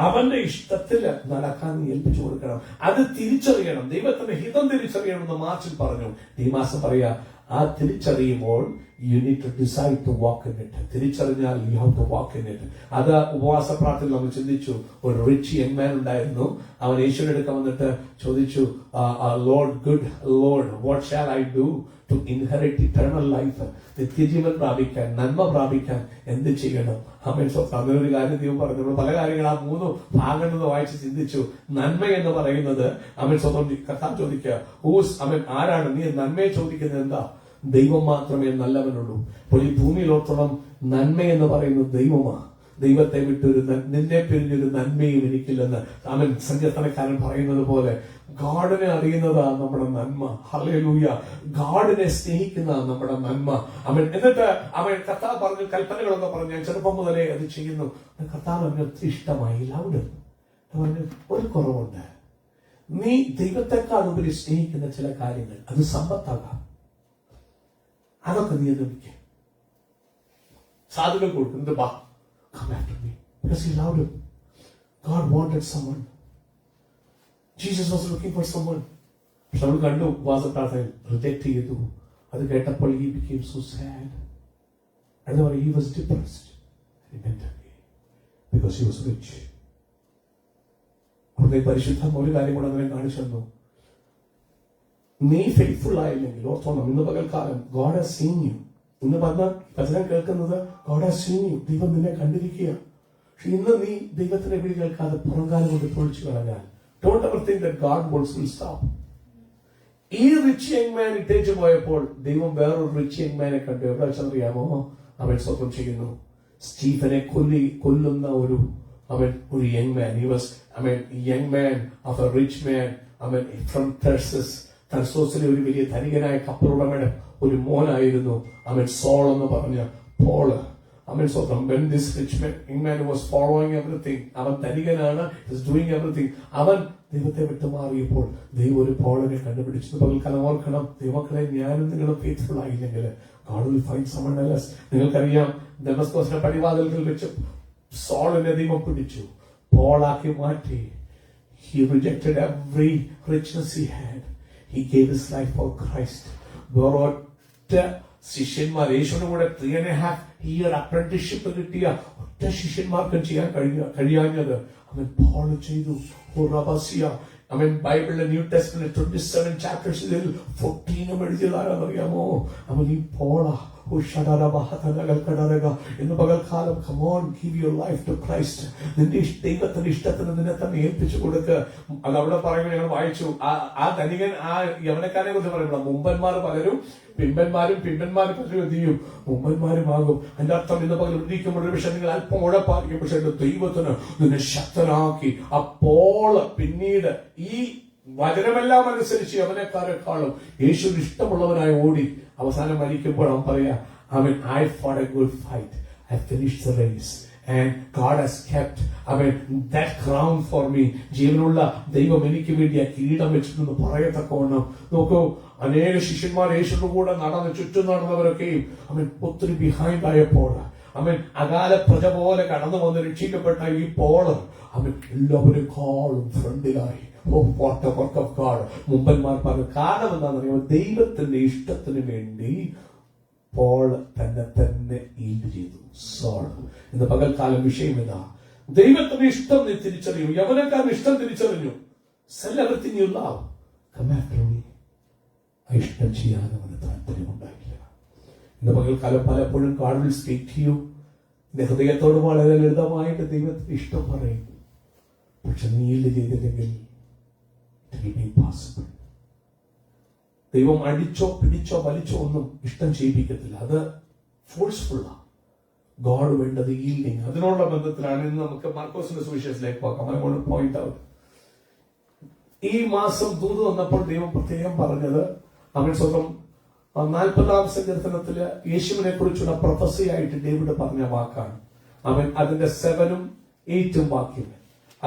A: അവന്റെ ഇഷ്ടത്തിൽ നടക്കാൻ നീ ഏൽപ്പിച്ചു കൊടുക്കണം. അത് തിരിച്ചറിയണം. ദൈവത്തിന്റെ ഹിതം തിരിച്ചറിയണം എന്ന് മാർച്ചിൽ പറഞ്ഞു. ഈ മാസം പറയാ, ആ തിരിച്ചറിയുമ്പോൾ you need to decide to walk in it. തിരിച്ചറിഞ്ഞാൽ you have to walk in it. അത് ഉപവാസ പ്രാർത്ഥനയിൽ നമ്മൾ ചിന്തിച്ചു. ഒരു റിച്ച് യങ് മാൻ ഉണ്ടായിരുന്നു. അവൻ യേശുവിന്റെ അടുക്ക വന്നിട്ട് ചോദിച്ചു, Lord, good Lord, what shall I do to inherit eternal life? നിത്യജീവൻ പ്രാപിക്കാൻ, നന്മ പ്രാപിക്കാൻ എന്ത് ചെയ്യണം? ഒരു കാര്യം ദൈവം പറഞ്ഞു. പല കാര്യങ്ങൾ ആ 3 ഭാഗങ്ങൾ വായിച്ച് ചിന്തിച്ചു. നന്മ എന്ന് പറയുന്നത് അവൻ സ്വന്തം കഥ ചോദിക്കുക, ആരാണ് നീ നന്മയെ ചോദിക്കുന്നത്? എന്താ? ദൈവം മാത്രമേ നല്ലവനുള്ളൂ. അപ്പോൾ ഈ ഭൂമിയിലോത്തോളം നന്മ എന്ന് പറയുന്നത് ദൈവമാണ്. ദൈവത്തെ വിട്ടൊരു നിന്നെ പിരിഞ്ഞൊരു നന്മയും എനിക്കില്ലെന്ന് അവൻ സങ്കീർത്തനക്കാരൻ പറയുന്നത് പോലെ ഗാഡിനെ അറിയുന്നതാ നമ്മുടെ നന്മ. ഹല്ലേലൂയ. ഗാഡിനെ സ്നേഹിക്കുന്ന നമ്മുടെ നന്മ. എന്നിട്ട് അവൻ കർത്താവ് പറഞ്ഞു, കൽപ്പനകളൊക്കെ പറഞ്ഞു. ഞാൻ ചെറുപ്പം മുതലേ അത് ചെയ്യുന്നു. കർത്താവ് എന്നെ ഒത്തിരി ഇഷ്ടമായി. ലൗഡ് പറഞ്ഞു, ഒരു കുറവുണ്ട്. നീ ദൈവത്തെക്കാൾ ഉപരി സ്നേഹിക്കുന്ന ചില കാര്യങ്ങൾ, അത് സമ്പത്താകാം, അതൊക്കെ നീ നിർമ്മിക്കുക. സാധുക്കൾ കൊടുക്കുന്നത്, ബാ, come after me. Because he loved him. God wanted someone. Jesus was looking for someone. പക്ഷെ നമ്മൾ കണ്ടു ഉപവാസപ്രാർത്ഥനയിൽ റിജക്ട് ചെയ്തു. അത് കേട്ടപ്പോൾ he became so sad. അതുപോലെ he was depressed. He went away because he was rich. അവിടെ പരിശുദ്ധം ഒരു കാര്യം കൂടെ അവനെ കാണിച്ചു തന്നു. നീ ഫെയ്ത്ത്ഫുൾ ആയില്ലെങ്കിൽ ഓർത്തോണം, ഇന്ന് പകൽക്കാലം God has seen you. ഇന്ന് പറഞ്ഞ വചനം കേൾക്കുന്നത് God has seen you. ദൈവം നിന്നെ കണ്ടിരിക്കുക. പക്ഷെ ഇന്ന് നീ ദൈവത്തിനെ വിളി കേൾക്കാതെ പുറംകാലം കൊണ്ട് പൊളിച്ചു കളഞ്ഞാൽ, don't ever think that God will stop. ഈ റിച്ച് യങ് മാൻ ഇട്ടേച്ചു പോയപ്പോൾ ദൈവം വേറൊരു റിച്ച് യങ് മാനെ കണ്ടു. എവിടെ വെച്ചറിയാമോ? അവൻ സ്വന്തം ചെയ്യുന്നു. സ്റ്റീഫനെ കൊല്ലുന്ന ഒരു young man. He was young man of a rich man. From Tarsus. തർസോസിലെ ഒരു വലിയ ധനികനായ കപ്പലുടമയുടെ ഒരു മോനായിരുന്നു സോൾ എന്ന് പറഞ്ഞ പോള്. സ്വന്തം when this rich man was following everything, അവൻ ധനികനാണ്, is doing everything. അവൻ ദൈവത്തെ വിട്ടുമാറിയപ്പോൾ ദൈവം ഒരു പോളിനെ കണ്ടുപിടിച്ചു. പകൽക്കാലം ഓർക്കണം, ദൈവമക്കളെ, ഞാനും നിങ്ങളും faithful ആയില്ലെങ്കിൽ God will find someone else. നിങ്ങൾക്കറിയാം, ദമസ്കോസിന്റെ പടിവാതിൽക്കൽ വെച്ച് സോളിനെ ദൈവം പിടിച്ചു, പോളാക്കി മാറ്റി. He rejected every richness he had. He gave his life for Christ. ഒറ്റ ശിഷ്യന്മാർ യേശുവിന്റെ കൂടെ 3.5 year apprenticeship കിട്ടിയ ഒറ്റ ശിഷ്യന്മാർക്കും ചെയ്യാൻ കഴിയാഞ്ഞത് അവൻ പോൾ ചെയ്തു. ബൈബിളിലെ ന്യൂ ടെസ്റ്റ്മെന്റ് 27 chapters 14 എഴുതിയതാണെന്നറിയാമോ? അവൻ ഈ പോളാ ഇന്ന് പകൽക്കാലം come on, give your life to Christ. നിന്റെ ദൈവത്തിന്റെ ഇഷ്ടത്തിന് നിന്നെ തന്നെ ഏൽപ്പിച്ചു കൊടുക്ക്. അത് അവിടെ പറയുമ്പോൾ ഞങ്ങൾ വായിച്ചു, ആ ധനികൻ ആ യവനക്കാരെ കുറിച്ച് പറയുമ്പോൾ മുമ്പന്മാർ പലരും പിമ്പന്മാരും പലരും എന്ത് ചെയ്യും? മുമ്പന്മാരുമാകും. അതിന്റെ അർത്ഥം ഇന്ന് പകൽ ഇരിക്കുമ്പോൾ ഒരു പക്ഷെ നിങ്ങൾ അല്പം ഉഴപ്പായിരിക്കും, പക്ഷെ എന്റെ ദൈവത്തിന് നിന്നെ ശക്തനാക്കി. അപ്പോൾ പിന്നീട് ഈ വചനമെല്ലാം അനുസരിച്ച് യവനക്കാരെക്കാളും യേശുവിന് ഇഷ്ടമുള്ളവനായി ഓടി അവസാനം മരിക്കുമ്പോൾ അവൻ പറയാ, I fought a good fight, I finished the race, and God has kept that crown for me. ജീവനുള്ള ദൈവം എനിക്ക് വേണ്ടി ആ കിരീടം വെച്ചിട്ടെന്ന് പറയത്തക്കവണ്ണം. നോക്കൂ, അനേക ശിഷ്യന്മാർ യേശുവിന്റെ കൂടെ ചുറ്റും നടന്നവരൊക്കെയും ഒത്തിരി ബിഹൈൻഡ് ആയപ്പോൾ അകാല പ്രജ പോലെ കടന്നു വന്ന് രക്ഷിക്കപ്പെട്ട ഈ പോള് എല്ലാവരും കാളും ഫ്രണ്ടിലായി. What a work of God. മുമ്പന്മാർ പറഞ്ഞു. കാരണം എന്താണെന്നറിയാമോ? ദൈവത്തിന്റെ ഇഷ്ടത്തിന് വേണ്ടി പോൾ തന്നെ ഈൽഡ് ചെയ്തു. സോൾ ഇന്ന് പകൽക്കാലം വിഷയം ഇതാ, ദൈവത്തിന്റെ ഇഷ്ടം നീ തിരിച്ചറിയൂ. യവനക്കാരന്റെ ഇഷ്ടം തിരിച്ചറിഞ്ഞു. Sell everything you love, come after me. ആ ഇഷ്ടം ചെയ്യാൻ അവന് താല്പര്യമുണ്ടായില്ല. ഇന്ന് പകൽക്കാലം പലപ്പോഴും God will speak to you. നിന്റെ ഹൃദയത്തോട് വളരെ ലളിതമായിട്ട് ദൈവത്തിന്റെ ഇഷ്ടം പറയും. പക്ഷെ നീ ഈൽഡ് ചെയ്തില്ലെങ്കിൽ it will be impossible. ദൈവം അടിച്ചോ പിടിച്ചോ വലിച്ചോ ഒന്നും ഇഷ്ടം ചെയ്യിപ്പിക്കത്തില്ല. അത് ഫോഴ്സ്ഫുള്ളാ. ഗോഡ് വേണ്ടത് ഈൽഡിങ്. അതിനുള്ള ബന്ധത്തിലാണ് ഇന്ന് നമുക്ക് മാർക്കോസിന്റെ സുവിശേഷത്തിലേക്ക് പോകാം. I want to point out, ഈ മാസം ദൂത് വന്നപ്പോൾ ദൈവം പ്രത്യേകം പറഞ്ഞത് അവൻ സ്വന്തം 40-ാം സങ്കീർത്തനത്തില് യേശുവിനെ കുറിച്ചുള്ള പ്രൊഫസി ആയിട്ട് ഡേവിഡ് പറഞ്ഞ വാക്കാണ്. അവൻ അതിന്റെ 7ഉം 8ഉം വാക്യങ്ങൾ.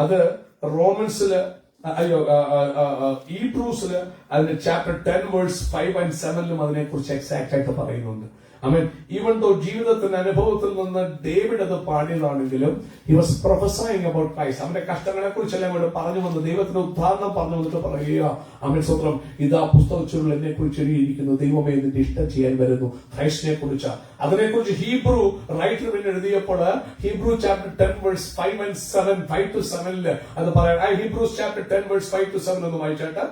A: അത് റോമൻസില് ഹീബ്രൂസില് അതിന്റെ ചാപ്റ്റർ 10 verse 5 and 7 അതിനെക്കുറിച്ച് എക്സാക്ട് ആയിട്ട് പറയുന്നുണ്ട്. ഈവൻ ദോ ജീവിതത്തിന്റെ അനുഭവത്തിൽ നിന്ന് ഡേവിഡ് അത് പാടിയതാണെങ്കിലും he was prophesying about Christ. അവന്റെ കഷ്ടങ്ങളെ കുറിച്ചെല്ലാം ഇവിടെ പറഞ്ഞു വന്ന് ദൈവത്തിന്റെ ഉദാഹരണം പറഞ്ഞു വന്നിട്ട് പറയുക, സ്വന്തം ഇതാ പുസ്തകച്ചുരുൾ എന്നെ കുറിച്ച് എഴുതിയിരിക്കുന്നു, ദൈവമേ നിന്റെ ഇഷ്ടം ചെയ്യാൻ വരുന്നു. ക്രൈസ്റ്റിനെ കുറിച്ച് അതിനെക്കുറിച്ച് ഹീബ്രു റൈറ്റർ പിന്നെ എഴുതിയപ്പോൾ Hebrew chapter 10 verse 5 and 7 5 to 7 അത് പറയാം. ഹീബ്രൂസ് ചാപ്റ്റർ 10 verse 5 to 7 ഒന്ന് വായിച്ചാട്ടെ.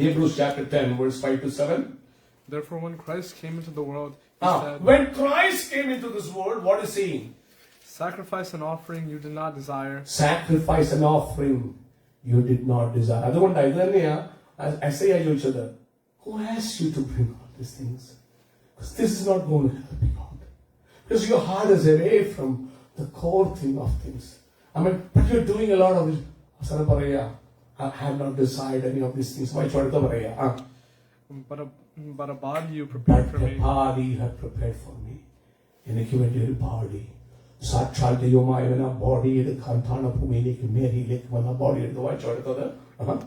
A: Hebrews chapter 10 verse 5 to 7.
C: Therefore, when Christ came into the world, he said,
A: when Christ came into this world, what is he?
C: Sacrifice and offering you did not desire.
A: Sacrifice and offering you did not desire. അതുകൊണ്ട് ഇത് തന്നെയാ Isaiah ചോദിച്ചത്, who asked you to bring all these things? Because this is not going to help you out. Because your heart is away from the core thing of things. But you're doing a lot of it. അവസാനം പറയാ, I have not desired any of these things. വായിച്ചോടുത്ത പറയാ,
C: But a body you prepared for me.
A: A body you have prepared for me. എനിക്ക് വേണ്ടി ഒരു body, സാക്ഷാൽ ദൈവമായവൻ ആ body എടുക്കാൻ ഭൂമിയിലേക്ക് മേരിയിലേക്ക് വന്ന ബോഡി എടുത്ത് വായിച്ചെടുത്തത്.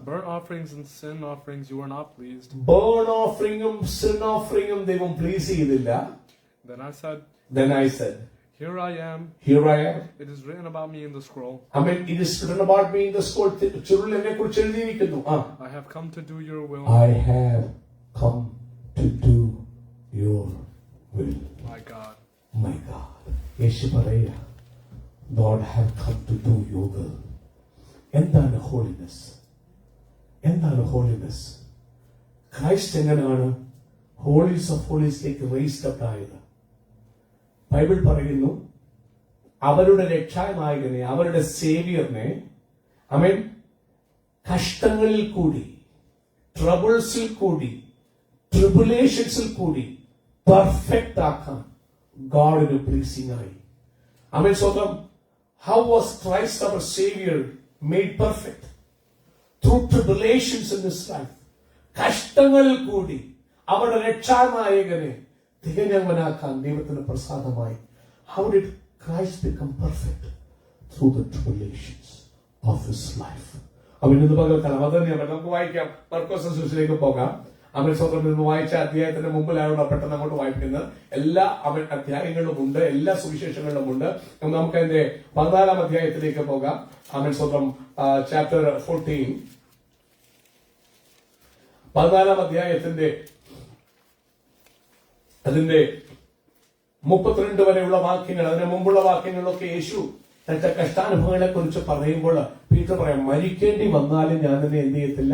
C: Burnt offerings and sin offerings you were not pleased.
A: Burnt offering-ഉം sin offering-ഉം ദൈവം പ്ലീസ് ചെയ്തില്ല. Then I said,
C: Here I am.
A: It
C: is written about me in the scroll.
A: It is written about me in the scroll. ചുരുൾ എന്നെ കുറിച്ച് എഴുതിയിരിക്കുന്നു.
C: I have come to do your will.
A: I have come to do your will.
C: My God.
A: യേശു പറയുക, God have come to do your will. എന്താണ് holiness? Christ എങ്ങനെയാണ് holies of ഹോളീസിലേക്ക് raised up ആയത്? Bible പറയുന്നു, അവരുടെ രക്ഷാനായകനെ, അവരുടെ സേവിയറിനെ കഷ്ടങ്ങളിൽ കൂടി, ട്രബിൾസിൽ കൂടി, ട്രിബുലേഷൻസിൽ കൂടി പെർഫെക്റ്റ് ആക്കാൻ ഗോഡിന് പ്ലീസിംഗ് ആയി. സ്വന്തം how was Christ our Savior made perfect? Through tribulations in his life. കഷ്ടങ്ങളിൽ കൂടി അവരുടെ രക്ഷാനായകനെ തികഞ്ഞവനാക്കാൻ ദൈവത്തിന് പ്രസാദമായി. How did Christ become perfect? Through the tribulations of his life. ഇന്ന് പകൽക്കാലം അത് തന്നെയാണ് നമുക്ക് വായിക്കാം. മർക്കോസിന്റെ സുവിശേഷത്തിലേക്ക് പോകാം. അവൻ സ്വന്തം നിന്ന് വായിച്ച അധ്യായത്തിന്റെ മുമ്പിലാണ് പെട്ടെന്ന് അങ്ങോട്ട് വായിക്കുന്നത്. എല്ലാ അവൻ അധ്യായങ്ങളിലും ഉണ്ട്, എല്ലാ സുവിശേഷങ്ങളിലും ഉണ്ട്. നമുക്ക് അതിന്റെ 14-ാം അധ്യായത്തിലേക്ക് പോകാം. അവൻ സ്വന്തം ചാപ്റ്റർ 14, 14-ാം അധ്യായത്തിന്റെ അതിന്റെ 32 വരെയുള്ള വാക്യങ്ങൾ, അതിന് മുമ്പുള്ള വാക്യങ്ങളിലൊക്കെ യേശു തന്റെ കഷ്ടാനുഭവങ്ങളെ കുറിച്ച് പറയുമ്പോൾ പീറ്റർ പറയാം, മരിക്കേണ്ടി വന്നാലും ഞാൻ തന്നെ എന്ത് ചെയ്യത്തില്ല,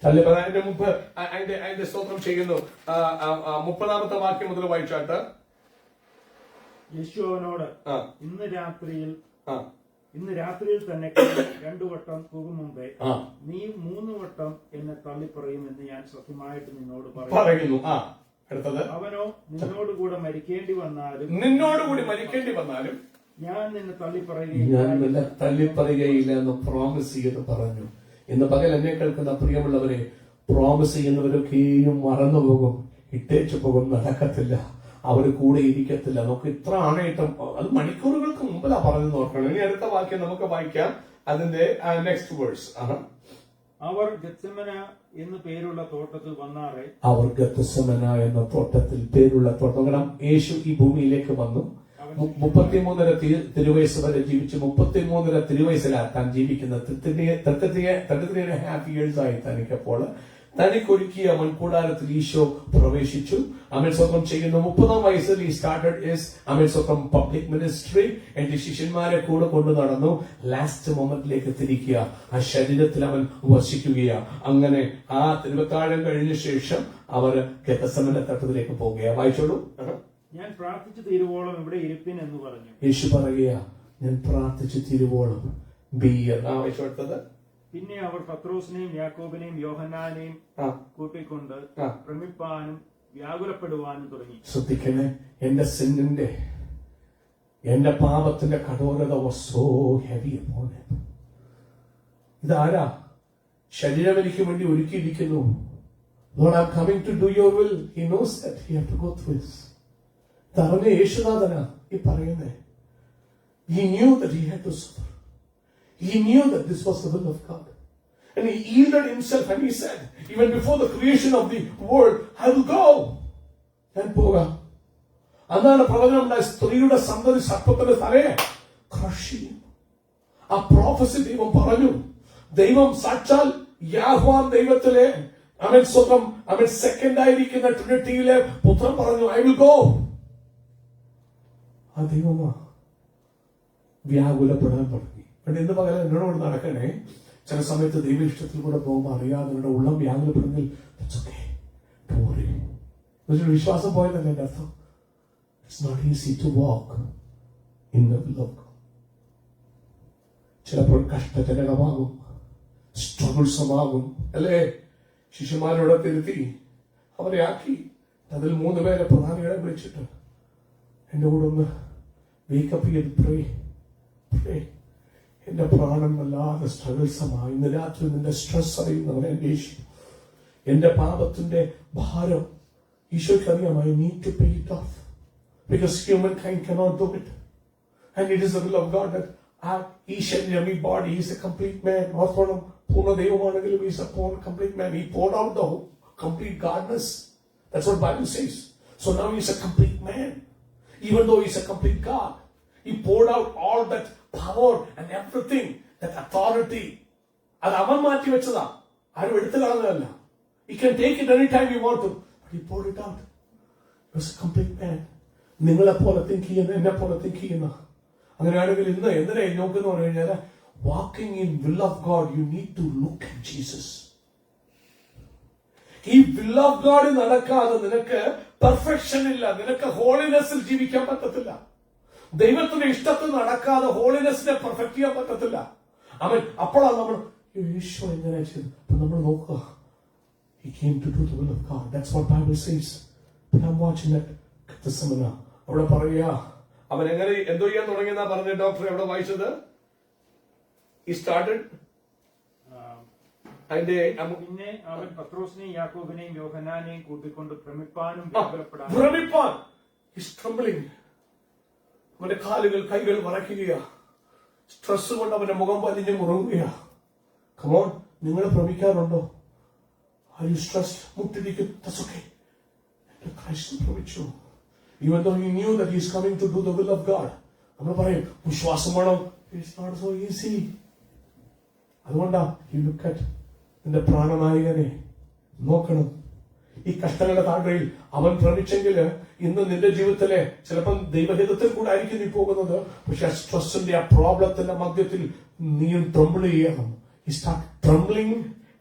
A: തള്ളി പറയാം. അതിന്റെ മുമ്പ് അതിന്റെ സ്തോത്രം ചെയ്യുന്നു. 30-ാമത്തെ വാക്യം മുതൽ വായിച്ചാട്ട്.
D: യേശു അവനോട്, ഇന്ന് രാത്രിയിൽ തന്നെ 2 വട്ടം കൂകും മുമ്പേ നീ 3 വട്ടം എന്നെ തള്ളിപ്പറയും എന്ന് ഞാൻ സത്യമായിട്ട് നിന്നോട്
A: പറയുന്നു. അടുത്തത്,
D: അവനോ നിന്നോടുകൂടി മരിക്കേണ്ടി വന്നാലും ഞാൻ നിന്നെ
A: തള്ളിപ്പറയുകയില്ല എന്ന് പ്രോമിസ് ചെയ്ത് പറഞ്ഞു. ഇന്ന് പകൽ എന്നെ കേൾക്കുന്ന പ്രിയമുള്ളവരെ, പ്രോമിസ് ചെയ്യുന്നവരൊക്കെയും മറന്നുപോകും, ഇട്ടേച്ചു പോകും, നടക്കത്തില്ല, അവര് കൂടെ ഇരിക്കത്തില്ല. നമുക്ക് ഇത്ര ആണേറ്റം അത് മണിക്കൂറുകൾക്ക് മുമ്പിലാ പറഞ്ഞു നോക്കണം. ഇനി അടുത്ത വാക്യം നമുക്ക് വായിക്കാം, അതിന്റെ നെക്സ്റ്റ് വേഴ്സ്.
D: അവർ ഗെത്സമന എന്ന് പേരുള്ള തോട്ടത്തിൽ വന്നാറെ.
A: അവർ ഗെത്സമന എന്ന തോട്ടത്തിൽ പേരുള്ള തോട്ടം. യേശു ഈ ഭൂമിയിലേക്ക് വന്നു. 33 തിരുവയസ്സ് വരെ ജീവിച്ച് 33 തിരുവയസ്സിലാണ് താൻ ജീവിക്കുന്നത്. 33.5 years ആയി തനിക്കപ്പോൾ. തനിക്കൊരുക്കിയ മൺകൂടാരത്തിൽ ഈശോ പ്രവേശിച്ചു. അവൻ സ്വന്തം ചെയ്യുന്നു. 30-ാം വയസ്സിൽ ഈ സ്റ്റാർട്ടഡ് അവൻ സ്വന്തം പബ്ലിക് മിനിസ്ട്രി. എന്റെ ശിഷ്യന്മാരെ കൂടെ കൊണ്ടു നടന്നു. ലാസ്റ്റ് മൊമെന്റിലേക്ക് തിരിക്കുക, ആ ശരീരത്തിൽ അവൻ വസിക്കുകയാ. അങ്ങനെ ആ തിരുവത്താഴം കഴിഞ്ഞ ശേഷം അവര് ഗെത്സമന തട്ടത്തിലേക്ക് പോകുകയാ. വായിച്ചോളൂ.
D: ഞാൻ പ്രാർത്ഥിച്ചു തീരുവോളം ഇവിടെ ഇരിപ്പിൻ എന്ന് പറഞ്ഞു.
A: യേശു പറയുക, ഞാൻ പ്രാർത്ഥിച്ചു തീരുവോളം വായിച്ചോട്ടത്.
D: പിന്നെ അവർ പത്രോസിനെയും യാക്കോബിനെയും യോഹന്നാനെയും കൂട്ടിക്കൊണ്ട് ഭ്രമിപ്പാനും വ്യാകുലപ്പെടുവാനും തുടങ്ങി.
A: ശ്രദ്ധിക്കണേ, എന്റെ പാപത്തിന്റെ കഠോരത was so heavy upon him. ഇതാരാ? ശരീരം എനിക്ക് വേണ്ടി ഒരുക്കിയിരിക്കുന്നു. Lord, I'm coming to do your will. He knows that he have to go through this. തറഞ്ഞ യേശുനാഥനാ ഈ പറയുന്നേ. He knew that he had to suffer. He knew that this was the will of God. And he yielded himself and he said, even before the creation of the world, I will go. And പോകാം. അതാണ് പ്രവചനമുണ്ടായ സ്ത്രീയുടെ സന്തതി സർപ്പത്തിന്റെ തലയെ crush ചെയ്യും. ആ prophecy ദൈവം പറഞ്ഞു. ദൈവം സാക്ഷാൽ യാഹ്വാൻ ദൈവത്തിലെ അവൻ സ്വന്തം സെക്കൻഡ് ആയിരിക്കുന്ന ട്രിനിറ്റിയിലെ പുത്രൻ പറഞ്ഞു, ഐ വിൽ ഗോ. ആ ദൈവമാ വ്യാകുലപ്പെടാൻ തുടങ്ങി. ഇന്ന് പകരം എന്നോട് നടക്കണേ. ചില സമയത്ത് ദൈവ ഇഷ്ടത്തിൽ കൂടെ പോകുമ്പോൾ അറിയാതെ നിങ്ങളുടെ ഉള്ളം വ്യാകുലപ്പെടുന്നെങ്കിൽ വിശ്വാസം പോയെന്നല്ലേ എന്റെ അർത്ഥം. It's not easy to walk in the will of God. ചിലപ്പോൾ കഷ്ടജനകമാകും, സ്ട്രഗിൾസമാകും, അല്ലേ? ശിഷ്യന്മാരോടെ തിരുത്തി അവരെ ആക്കി. അതിൽ 3 പേരെ പ്രധാനികളെ വിളിച്ചിട്ട് എന്റെ കൂടെ ഒന്ന് വേക്കപ്പ് ചെയ്ത് പ്രേ. എന്റെ പ്രാണൻ വല്ലാതെ സ്ട്രഗിൾസമായി. ഇന്ന് രാത്രി നിന്റെ സ്ട്രെസ് അറിയുന്നവൻ എന്റെ ഈശോ. എന്റെ പാപത്തിന്റെ ഭാരം ഈശോയ്ക്ക് അറിയാം. I need to pay it off because humankind cannot do it, and it is the will of God that each and every body is a complete man. ഓർത്തോളം പൂർണ്ണ ദൈവമാണെങ്കിലും he is a complete man. He poured out the complete godness. That's what Bible says. So now he is a complete man. Even though he is a complete God, he poured out all that power and everything, that authority. അത് അവൻ മാറ്റി വെച്ചതാ, ആരും എടുത്തു കളഞ്ഞതല്ല. He can take it anytime he want to, but he poured it out. He was a complete man. നിങ്ങളെ പോലെ think ചെയ്യുന്ന, എന്നെ പോലെ തിങ്ക് ചെയ്യുന്ന. അങ്ങനെയാണെങ്കിൽ ഇന്ന് എന്തിനാ നോക്കുന്ന പറഞ്ഞു കഴിഞ്ഞാൽ, walking in will of God, you need to look at Jesus. ഈ will of God നടക്കാതെ നിനക്ക് പെർഫെക്ഷൻ ഇല്ല, നിനക്ക് ഹോളിനെസ്സിൽ ജീവിക്കാൻ പറ്റത്തില്ല. ദൈവത്തിന്റെ ഇഷ്ടത്തിൽ നടക്കാതെ ഹോളിനെസ്സിനെ പെർഫെക്റ്റ് ചെയ്യാൻ പറ്റത്തില്ല. അവൻ അപ്പോഴാണ് നമ്മൾ യേശു എങ്ങനെ ചെയ്തു. അപ്പൊ നമ്മൾ നോക്കുക, he came to do the will of God. That's what Bible says. But I'm watching that Gethsemane. അവിടെ പറയുക, അവൻ എങ്ങനെ എന്തോ ചെയ്യാൻ തുടങ്ങിയെന്നാ പറഞ്ഞ ഡോക്ടർ എവിടെ വായിച്ചത്? He started
D: പിന്നെ അവൻ പത്രോസിനെയും യാക്കോബിനെയും യോഹന്നാനെയും കൂട്ടിക്കൊണ്ട് ഭ്രമിപ്പാനും
A: ഭ്രമിപ്പാൻ. He's trembling. അവന്റെ കാലുകൾ കൈകൾ വറയ്ക്കുകയാ. സ്ട്രെസ് കൊണ്ട് അവന്റെ മുഖം വലിഞ്ഞു മുറുകുകയാ. കമോൺ, നിങ്ങൾ ഭ്രമിക്കാറുണ്ടോ? Are you stressed? മുട്ടിരിക്കും. That's okay. Christ പ്രവചിച്ചു. Even though he knew that he is coming to do the will of God. നമ്മൾ പറയും വിശ്വാസം വേണം. It's not so easy. അതുകൊണ്ടാ you look at നിന്റെ പ്രാണനായകനെ നോക്കണം. ഈ കഷ്ടങ്ങളുടെ താഴ്വരയിൽ അവൻ ഭ്രമിച്ചെങ്കിൽ ഇന്ന് നിന്റെ ജീവിതത്തിലെ ചിലപ്പോൾ ദൈവഹിതത്തിൽ കൂടെ ആയിരിക്കും നീ പോകുന്നത്. പക്ഷെ ആ സ്ട്രെസ്സിന്റെ ആ പ്രോബ്ലത്തിന്റെ മധ്യത്തിൽ നീ ട്രംബിൾ ചെയ്യണം. ഈ സ്റ്റാർട്ട് ട്രംബിളിംഗ്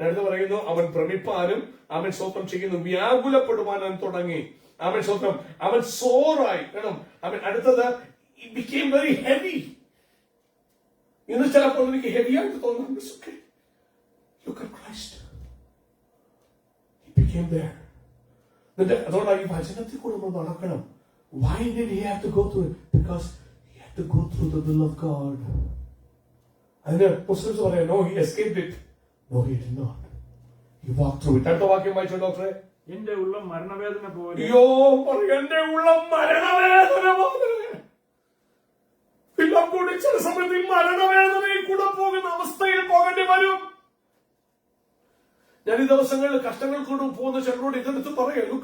A: എന്ന് പറയുന്നു. അവൻ ഭ്രമിപ്പാനും അവൻ സ്വന്തം ചെയ്യുന്നു, വ്യാകുലപ്പെടുവാനും തുടങ്ങി. അവൻ സ്വന്തം അവൻ സോറായി വേണം. അവൻ അടുത്തത് it became very heavy. ഇന്ന് ചിലപ്പോൾ എനിക്ക് ഹെവി ആയിട്ട് തോന്നുന്നു. Look at Christ. He became there. അതുകൊണ്ടാണ് ഈ വചനത്തിൽ കൂടെ നമ്മൾ നടക്കണം. Why did he have to go through it? Because he had to go through the will of God. അതിന് മുസ്ലിംസ് പറയാം, no, he escaped it. No, he did not. He walked through it. അടുത്ത വാക്യം വായിച്ചോ ഡോക്ടറെ.
D: എന്റെ ഉള്ളം മരണവേദന പോലെ.
A: അയ്യോ പറയും, എന്റെ ഉള്ളം മരണവേദന പോലെ. എല്ലാം കൂടി ചില സമയത്ത് മരണവേദനയിൽ കൂടെ പോകുന്ന അവസ്ഥയിൽ പോകേണ്ടി വരും. ഞാൻ ഈ ദിവസങ്ങളിൽ കഷ്ടങ്ങൾ കൊണ്ട് പോകുന്ന ചിലരോട് ഇതെടുത്ത് പറയാം,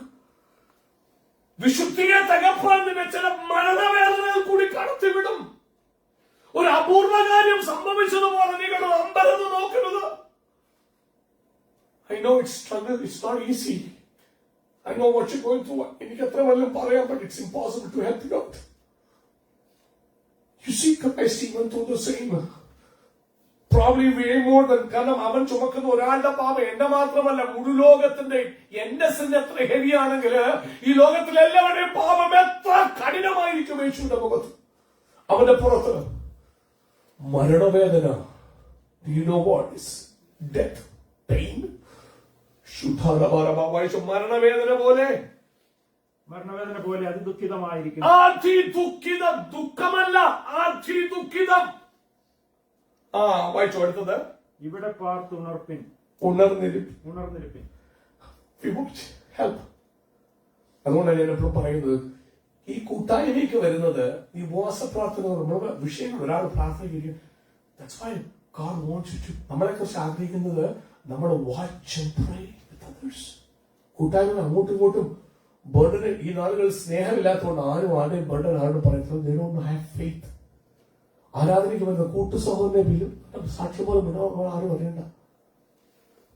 A: വിശുദ്ധിയെ തകർപ്പാൻ നിന്നെ ചില മരണവേദനകൾ കൂടി കടത്തിവിടും. ഒരു അപൂർവ കാര്യം സംഭവിച്ചതുപോലെ നിങ്ങൾ അമ്പരന്ന് നോക്കരുത്. I know it's struggle, it's not easy. I know what you're going through. എനിക്ക് എത്ര വല്ലതും പറയാം, but it's impossible to help you out. You see Christ even through the same. Probably way more than, കാരണം അവൻ ചുമക്കുന്ന ഒരാളുടെ പാപം എന്റെ മാത്രമല്ല മുഴു ലോകത്തിന്റെ എന്റെ സിന് എത്ര ഹെവി ആണെങ്കിൽ ഈ ലോകത്തിലെ എല്ലാവരുടെയും പാപം എത്ര കഠിനമായിരിക്കും യേശുവിന്റെ മുഖത്ത്. അവന്റെ പുറത്ത് മരണവേദന. Do you know what is death? Pain? ശുദ്ധാരഭാരമാവായിച്ചു. മരണവേദന പോലെ
D: അതിദുഃഖിതമായിരിക്കും.
A: അതിദുഃഖിതം, ദുഃഖമല്ല, അതിദുഃഖിതം. വായിച്ചു അടുത്തത്.
D: ഇവിടെ പാർത്തുണർപ്പിൻ,
A: ഉണർന്നിരിപ്പിൻ. ഹെൽപ്പ്. അതുകൊണ്ടാണ് ഞാൻ എപ്പോഴും പറയുന്നത്, ഈ കൂട്ടായ്മയ്ക്ക് വരുന്നത് ഈ ഉപവാസ പ്രാർത്ഥന നമ്മുടെ വിഷയങ്ങൾ ഒരാൾ പ്രാർത്ഥനയ്ക്ക്. That's why God wants you to, നമ്മളെ കുറിച്ച് ആഗ്രഹിക്കുന്നത് നമ്മൾ watch and pray with others. കൂട്ടായ്മ അങ്ങോട്ടും ഇങ്ങോട്ടും ബർഡന്. ഈ നാളുകൾ സ്നേഹമില്ലാത്തതുകൊണ്ട് ആരുടെയും ബർഡൻ ആരോടും പറയുന്നത്. They don't have faith. ആരാധനയ്ക്ക് വരുന്ന കൂട്ടു സഹോദരനെ വീലും സാക്ഷ്യം പോലെ ആരും അറിയണ്ട.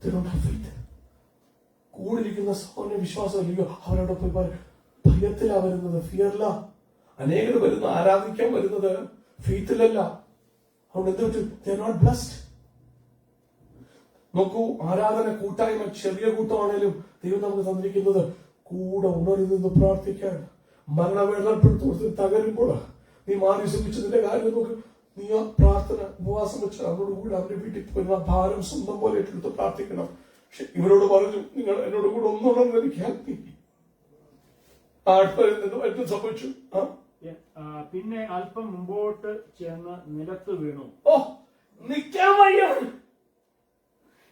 A: They don't have faith. കൂടിരിക്കുന്ന സഹോദരനെ വിശ്വാസം ഇല്ലയോ അവരോട് പോയി പറയും. ഭയത്തിലാ വരുന്നത്, ഫിയറില. അനേകർ വരുന്ന ആരാധിക്കാൻ വരുന്നത് ഫെയ്ത്തിലല്ല. അതുകൊണ്ട് എന്ത് പറ്റും? They are not blessed. നോക്കൂ, ആരാധന കൂട്ടായ്മ ചെറിയ കൂട്ടമാണേലും ദൈവം നമുക്ക് തന്നിരിക്കുന്നത് കൂടെ ഉണർന്ന് പ്രാർത്ഥിക്കാൻ. മരണവേദനപ്പെടുത്തു തകരുമ്പോൾ നീ മാറി ശ്രമിച്ചതിന്റെ കാര്യം നോക്ക്. നീ ആ പ്രാർത്ഥന ഉപവാസം വെച്ച് അവരോട് കൂടെ അവരുടെ വീട്ടിൽ പോയി ആ ഭാരം സ്വന്തം പോലെ ഏറ്റെടുത്ത് പ്രാർത്ഥിക്കണം. പക്ഷെ ഇവരോട് പറഞ്ഞു, നിങ്ങൾ എന്നോട് കൂടെ ഒന്നുണ്ടെന്ന് എനിക്ക് ഹെൽപ്പ് ചെയ്യും. എന്ത് സംഭവിച്ചു?
D: പിന്നെ അല്പം മുമ്പോട്ട് ചെന്ന് നിലത്ത് വീണു.
A: നിൽക്കാൻ വയ്യ.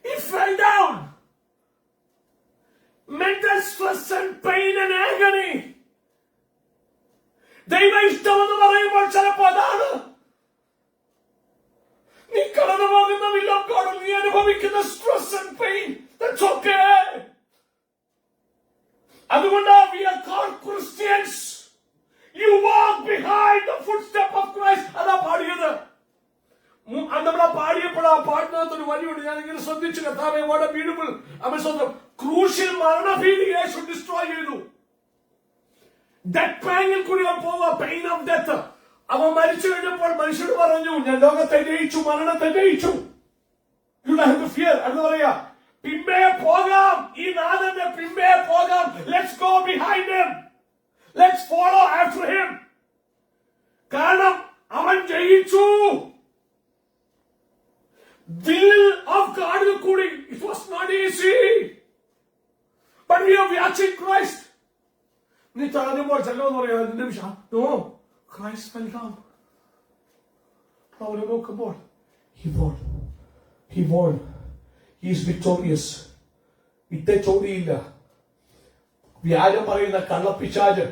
A: He fell down. Mental stress and pain and agony. ദൈവ ഇഷ്ടമെന്ന് പറയുമ്പോൾ ചിലപ്പോൾ അതാണ് നീ കടന്നു പോകുന്ന വില്ലക്കോട് നീ അനുഭവിക്കുന്ന stress and pain. That's okay. അതുകൊണ്ട് we are called Christians. You walk behind the footstep of Christ. അതാ പാടിയത്. നമ്മളാ പാടിയപ്പോൾ ആ പാടിനകത്തൊരു വരിയുണ്ട്. ഞാനിങ്ങനെ ശ്രദ്ധിച്ചു. കർത്താവേ, what a beautiful. അവൻ സ്വന്തം ക്രൂശിൽ മരണഭീതി യേശു ഡിസ്ട്രോയ് ചെയ്തു. ഡെത്ത് പാങ്ങിൽ കൂടി പോവുക, പെയിൻ ഓഫ് ഡെത്ത്. അവൻ മരിച്ചു കഴിഞ്ഞപ്പോൾ മനുഷ്യർ പറഞ്ഞു, ഞാൻ ലോകത്തെ ജയിച്ചു, മരണത്തെ ജയിച്ചു. You don't have to fear. എന്ന് പറയാ, പിമ്പേ പോകാം, ഈ നാഥന്റെ പിമ്പേ പോകാം. Let's go behind him, let's follow after him. കാരണം അവൻ ജയിച്ചു. will of God കൂടി. It was not easy, but we are watching Christ. നീ തളരുമ്പോൾ ചെല്ലുമെന്ന് പറയാം, നിന്റെ വിഷയം നോ, ക്രൈസ്റ്റ് fell down. അവനെ നോക്കുമ്പോൾ he won. He is victorious. ഇത്തെ ചോദ്യയില്ല. വ്യാജം പറയുന്ന കള്ളപ്പിശാച്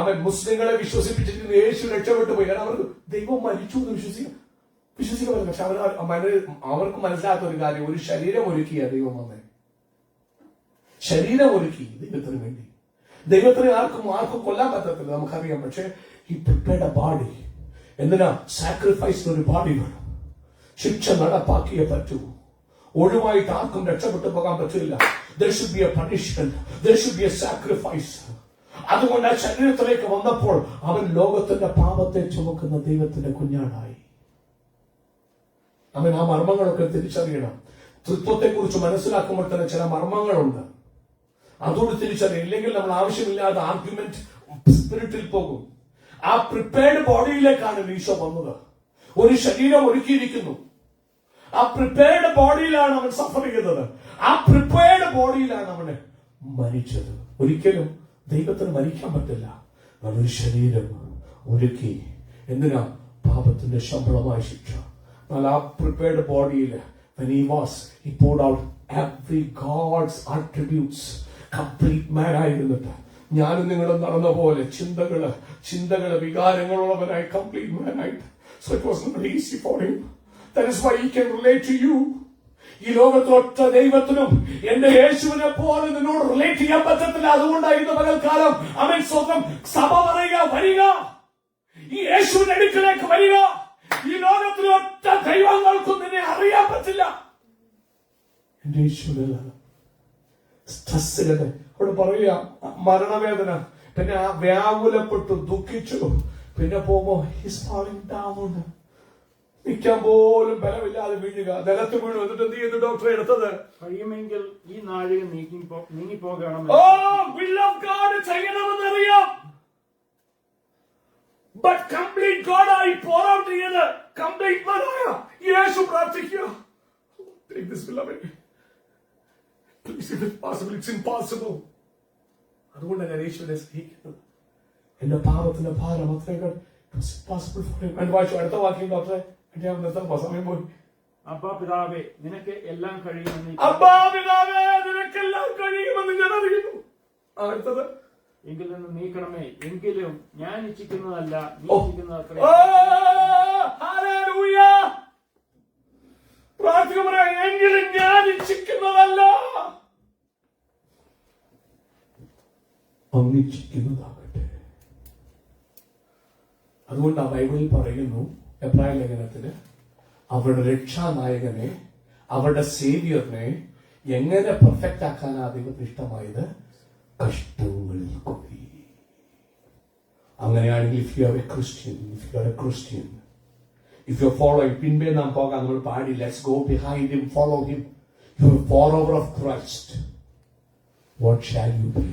A: അവൻ മുസ്ലിങ്ങളെ വിശ്വസിപ്പിച്ചിട്ട് യേശു രക്ഷപ്പെട്ടു പോയി. കാരണം അവർക്ക് ദൈവം മരിച്ചു എന്ന് വിശ്വസിക്കാൻ പറ്റില്ല. പക്ഷെ അവർക്ക് മനസ്സിലാത്ത ഒരു കാര്യം, ഒരു ശരീരം ഒരുക്കിയ ദൈവം വന്നേ. ശരീരം ഒരുക്കി ദൈവത്തിന് വേണ്ടി. ദൈവത്തിന് ആർക്കും കൊല്ലാൻ പറ്റത്തില്ല, നമുക്കറിയാം. പക്ഷേ he prepared a body. എന്തിനാ? സാക്രിഫൈസിന് ഒരു ബോഡി വേണം. ശിക്ഷ നടപ്പാക്കിയേ പറ്റൂ. ഒഴിവായിട്ട് ആർക്കും രക്ഷപ്പെട്ടു പോകാൻ പറ്റില്ല. There should be a punishment. There should be a sacrifice. അതുകൊണ്ട് ആ ശരീരത്തിലേക്ക് വന്നപ്പോൾ അവൻ ലോകത്തിന്റെ പാപത്തെ ചുമക്കുന്ന ദൈവത്തിന്റെ കുഞ്ഞാടായി. അവൻ ആ മർമ്മങ്ങളൊക്കെ തിരിച്ചറിയണം. തൃത്വത്തെ കുറിച്ച് മനസ്സിലാക്കുമ്പോൾ തന്നെ ചില മർമ്മങ്ങളുണ്ട്, അതോട് തിരിച്ചറിയാം. ഇല്ലെങ്കിൽ നമ്മൾ ആവശ്യമില്ലാതെ ആർഗ്യുമെന്റ് സ്പിരിറ്റിൽ പോകും. ആ പ്രിപ്പയർഡ് ബോഡിയിലേക്കാണ് ഈശോ വന്നത്. ഒരു ശരീരം ഒരുക്കിയിരിക്കുന്നു. ആ പ്രിപ്പയർഡ് ബോഡിയിലാണ് അവൻ സഫർ ചെയ്യുന്നത്. ആ പ്രിപ്പയർഡ് ബോഡിയിലാണ് അവന് മരിച്ചത്. ഒരിക്കലും ദൈവത്തിന് മരിക്കാൻ പറ്റില്ല. ഒരു ശരീരം ഒരുക്കി. എന്തിനാ? പാപത്തിന്റെ ശമ്പളമായ ശിക്ഷ. എന്നാൽ ആ പ്രിപ്പയർഡ് ബോഡിയിൽ when he poured out every God's attributes, complete man ആയിരുന്നിട്ട് ഞാനും നിങ്ങളും നടന്ന പോലെ ചിന്തകള് വികാരങ്ങളുള്ളവനായി complete man ആയിട്ട്. So it was not easy for him. That is why he can relate to you. ഈ ലോകത്തൊറ്റ ദൈവത്തിനും എന്റെ യേശുവിനെ പോലെ നിന്നോട് റിലേറ്റ് ചെയ്യാൻ പറ്റത്തില്ല. അതുകൊണ്ടായിരുന്നു പകൽക്കാലം അവൻ സ്വന്തം സഭ പറയുക, വരിക, ഈ യേശുവിന്റെ അടുക്കലേക്ക് വരിക. ഈ ലോകത്തിലെ ഒറ്റ ദൈവങ്ങൾക്കും നിന്നെ അറിയാൻ പറ്റില്ല. എന്റെ യേശുവിനല്ല. സ്ട്രെസ്സുകളുടെ അവിടെ പറയുക, മരണവേദന, പിന്നെ ആ വ്യാകുലപ്പെട്ടു ദുഃഖിച്ചു. പിന്നെ പോകുമ്പോ ഹിസ് ഫാളിംഗ് ഡൗൺ, നിൽക്കാൻ പോലും ബലമില്ലാതെ വീഴുക, നിലത്ത് വീണു. എന്നിട്ട് എന്ത് ചെയ്തു ഡോക്ടറെ എടുത്തത്?
D: കഴിയുമെങ്കിൽ ഈ നാഴിക നീങ്ങിപ്പോകണം.
A: ചെയ്യണമെന്നറിയാം. ബട്ട് കംപ്ലീറ്റ് ഗോഡായി pour out ചെയ്ത് കംപ്ലീറ്റ് മനായ യേശു പ്രാർത്ഥിക്കുക. Take this beloved. Please, if it's possible, it's impossible. അതുകൊണ്ട് ഞാൻ യേശുവിനെ സ്നേഹിക്കുന്നത്. എന്റെ പാപത്തിന്റെ ഭാരം അത്രയും impossible for him. വായിച്ചു അടുത്ത വാക്യം ഡോക്ടറെ. സമയം പോയി.
D: അബ്ബാ പിതാവേ നിനക്ക് എല്ലാം കഴിയുമെന്ന്
A: ഞാൻ അറിയുന്നു. അടുത്തത്,
D: എങ്കിൽ നിന്ന് നീക്കണമേ. എങ്കിലും ഞാൻ ഇച്ഛിക്കുന്നതല്ല, നീ ഇച്ഛിക്കുന്നത് അത്രേ.
A: എങ്കിലും ഞാൻ ഇച്ഛിക്കുന്നതല്ല, അങ്ങിച്ഛിക്കുന്നതാകട്ടെ. അതുകൊണ്ട് ആ ബൈബിളിൽ പറയുന്നു, എബ്രായ ലേഖനത്തിന്, അവരുടെ രക്ഷാനായകനെ, അവരുടെ സേവിയറിനെ എങ്ങനെ പെർഫെക്റ്റ് ആക്കാനാ ദൈവത്തിന് ഇഷ്ടമായത്? കഷ്ടങ്ങളിൽ കൂടി. അങ്ങനെയാണെങ്കിൽ if you are a Christian, if you are following, പിൻപേ നാം പോകാൻ നമ്മൾ പാടി, let's go behind him, follow him. You are a follower of Christ. What shall you be?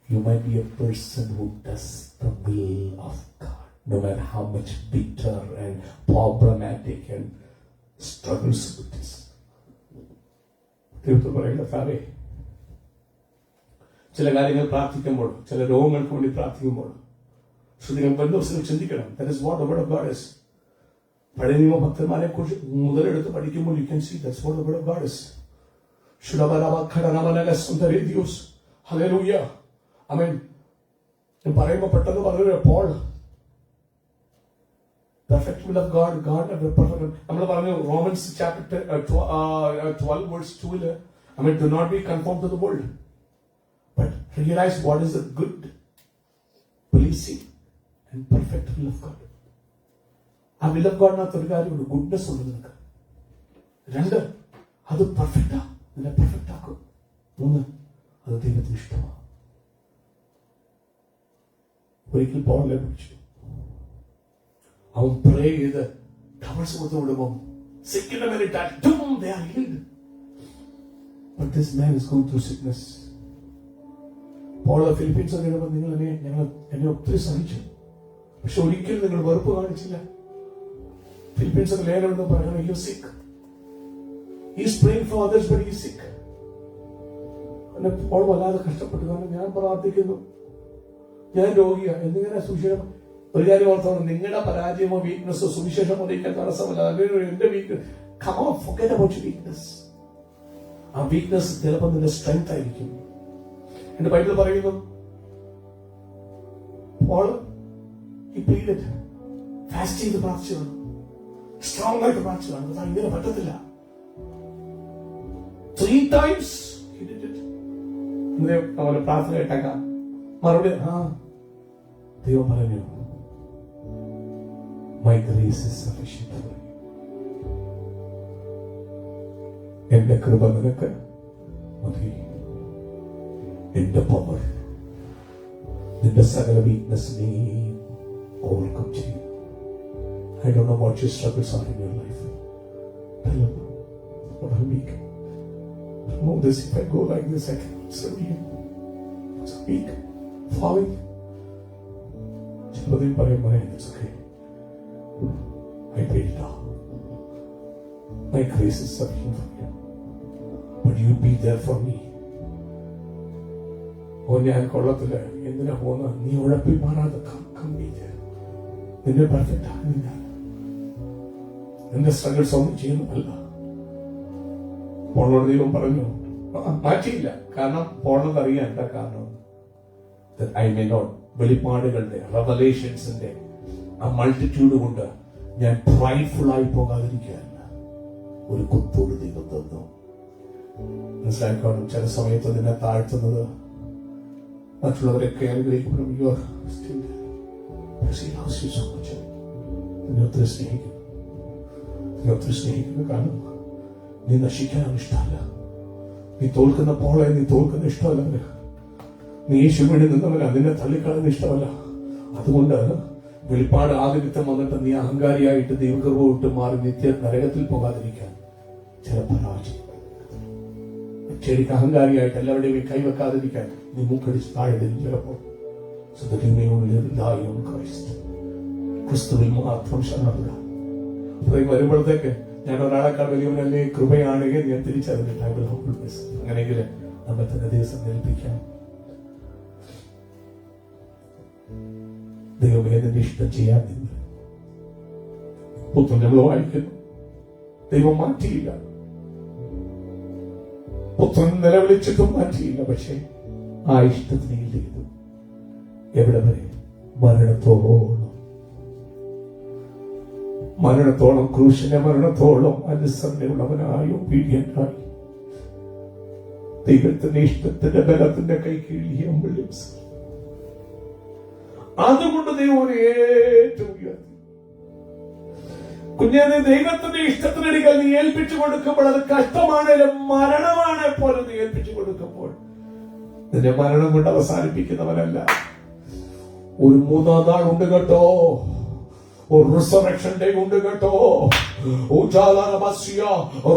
A: You might be a person who does the will of God. No matter how much bitter and problematic and struggles with this. ദൈവത്തോട് പറയുക, കർത്താവേ, ചില കാര്യങ്ങൾ പ്രാർത്ഥിക്കുമ്പോൾ, ചില രോഗങ്ങൾക്ക് വേണ്ടി പ്രാർത്ഥിക്കുമ്പോൾ ശ്രദ്ധിക്കണം. ബന്ധുവശങ്ങൾ ചിന്തിക്കണം. That is what the word of God is. പഴയ നിയമ ഭക്തന്മാരെ കുറിച്ച് മുതലെടുത്ത് പഠിക്കുമ്പോൾ you can see that's what the word of God is. Hallelujah. Amen. പറയുമ്പോൾ പെട്ടെന്ന് പറഞ്ഞു Paul, perfect will of God and the perfect. നമ്മൾ പറഞ്ഞു Romans chapter 12 verse 2. I mean, do not be conformed to the world, but realize what is the good, pleasing and perfect will of God. ആ will of God നാത്തൊരു കാര്യമുണ്ട്, goodness ഉണ്ട് നിനക്ക്. 2, അത് പെർഫെക്റ്റാ, നിന്നെ perfect ആക്കും. 3, അത് ദൈവത്തിന് ഇഷ്ടമാണ്. ഒരിക്കൽ പോളെ വിളിച്ചു, അവൻ പ്രേ ചെയ്ത് ടവൽസ് കൊടുത്തു വിടുമ്പോൾ സിക്കിന്റെ മേലെ they are healed. But this man is going through sickness. Paul Philippians പറയുമ്പോൾ എന്നെ ഒത്തിരി സഹിച്ചു, പക്ഷെ ഒരിക്കലും നിങ്ങൾ വെറുപ്പ് കാണിച്ചില്ല. ഫിലിപ്പീൻസ് ലേഖനം എന്ന് പറയുന്നത് you are sick. He is praying for others but he is sick. എന്നെ പോൾ വല്ലാതെ കഷ്ടപ്പെട്ടു. കാരണം ഞാൻ പ്രാർത്ഥിക്കുന്നു, ഞാൻ രോഗിയാ, എന്നിങ്ങനെ സുവിശേഷം. ഒരു കാര്യം ഓർത്തോണം, നിങ്ങളുടെ പരാജയമോ വീക്ക്നെസ്സോ സുവിശേഷം അറിയിക്കാൻ തടസ്സമല്ല. എന്റെ weakness, come on, forget about your weakness. ആ വീക്ക്നെസ് ചിലപ്പോൾ നിന്റെ സ്ട്രെങ്ത് ആയിരിക്കും. എന്റെ ബൈബിൾ പറയുന്നു, പോൾ he pleaded, ഫാസ്റ്റ് ചെയ്ത് പ്രാർത്ഥിച്ചതാണ്, സ്ട്രോങ് ആയിട്ട് പ്രാർത്ഥിച്ചതാണ്. ഇങ്ങനെ പറ്റത്തില്ല. 3 times he did it. നമ്മള് പ്രാർത്ഥന കേട്ടേക്കാം. മറുപടി ദൈവം പറഞ്ഞു, my grace is sufficient for you. എന്റെ കൃപ നിനക്ക് മതി. എന്റെ പവർ നിന്റെ സകല വീക്ക്നെസ്സിനെയും ഓവർകം ചെയ്യും. I don't know what your struggles are in your life. Tell him, Lord, I'm weak. Remove this. If I go like this, I cannot serve you. It's weak, falling. ചിലതയും പറയുമ്പോൾ it's okay. I paid it all. My grace is sufficient for you. But you be there for me. ഞാൻ കൊള്ളത്തില്ല, എന്തിനാ പോന്ന, നീ ഉഴപ്പി മാറാതെ complete നിന്നെ perfect ആകുന്നില്ല. നിന്റെ സ്ട്രഗിൾസ് ഒന്നും ചെയ്യുന്നതല്ല. പോളോട് ദൈവം പറഞ്ഞു, മാറ്റിയില്ല. കാരണം പോളത് അറിയാൻ എന്താ കാരണം, ഐ മേ നോട്ട്, വെളിപ്പാടുകളുടെ റെവലേഷൻസിന്റെ ആ മൾട്ടിറ്റ്യൂഡ് കൊണ്ട് ഞാൻ പ്രൈഡ്ഫുൾ ആയി പോകാതിരിക്കുകയല്ല. ഒരു കുത്തോട് ദൈവം തന്നു. മനസ്സിലാക്കണം, ചില സമയത്ത് നിന്നെ താഴ്ത്തുന്നത് മറ്റുള്ളവരൊക്കെ അനുഗ്രഹിക്കപ്പെടും. നിന്നെ ഒത്തിരി സ്നേഹിക്കുന്നു. നിന്നെ ഒത്തിരി സ്നേഹിക്കുന്ന കാരണം നീ നശിക്കാനാണ് ഇഷ്ടമല്ല. നീ തോൽക്കുന്ന പോളെ നീ തോൽക്കുന്ന ഇഷ്ടമല്ല. നീ യേശുവിന് വേണ്ടി നിന്നവനാ, നിന്നെ തള്ളിക്കളയുന്ന ഇഷ്ടമല്ല. അതുകൊണ്ട് വെളിപ്പാട് ആദിത്യം വന്നിട്ട് നീ അഹങ്കാരിയായിട്ട് ദൈവകൃപ വിട്ട് മാറി നിത്യ നരകത്തിൽ പോകാതിരിക്കാൻ ചില പരാജയം. ശരിക്കും അഹങ്കാരിയായിട്ട് എല്ലാവരുടെയും കൈവെക്കാതിരിക്കാൻ നീ മൂക്കടിച്ച് താഴെ ചിലപ്പോൾ ക്രിസ്തുവിൽ മാത്രം ശരണപ്പെടുക. വരുമ്പോഴത്തേക്ക് ഞാൻ ഒരാളെക്കാൾ വലിയവനല്ലേ, കൃപയാണെങ്കിൽ ഞാൻ തിരിച്ചറിഞ്ഞിട്ട് അങ്ങനെയെങ്കിൽ നമ്മെ തന്നെ ദിവസം ഏൽപ്പിക്കാം. ദൈവമേ നിന്റെ ഇഷ്ടം ചെയ്യാൻ നിന്ന് പുത്രൻ നമ്മൾ വായിക്കുന്നു. ദൈവം മാറ്റിയില്ല, പുത്രൻ നിലവിളിച്ചിട്ടും മാറ്റിയില്ല. പക്ഷേ ആ ഇഷ്ടത്തിന് ചെയ്തു. എവിടെ വരെ? മരണത്തോളം ക്രൂശിന്റെ മരണത്തോളം അനുസരണയുള്ളവനായി ഒബീഡിയന്റായി ദൈവത്തിന്റെ ഇഷ്ടത്തിന്റെ ബലത്തിന്റെ കൈ കീഴിൽ. അതുകൊണ്ട് ദൈവം ഏറ്റവും ഉയർത്തി. കുഞ്ഞിനെ ദൈവത്തിന്റെ ഇഷ്ടത്തിനടികൾ നീ ഏൽപ്പിച്ചു കൊടുക്കുമ്പോൾ അത് കഷ്ടമാണേലും മരണമാണ് പോലെ നീ ഏൽപ്പിച്ചു കൊടുക്കുമ്പോൾ നിന്റെ മരണം കൊണ്ട് അവസാനിപ്പിക്കുന്നവനല്ല. ഒരു 3-ാം നാൾ ഉണ്ട് കേട്ടോ, ഒരു റിസറക്ഷൻ ഡേ ഉണ്ട് കേട്ടോ.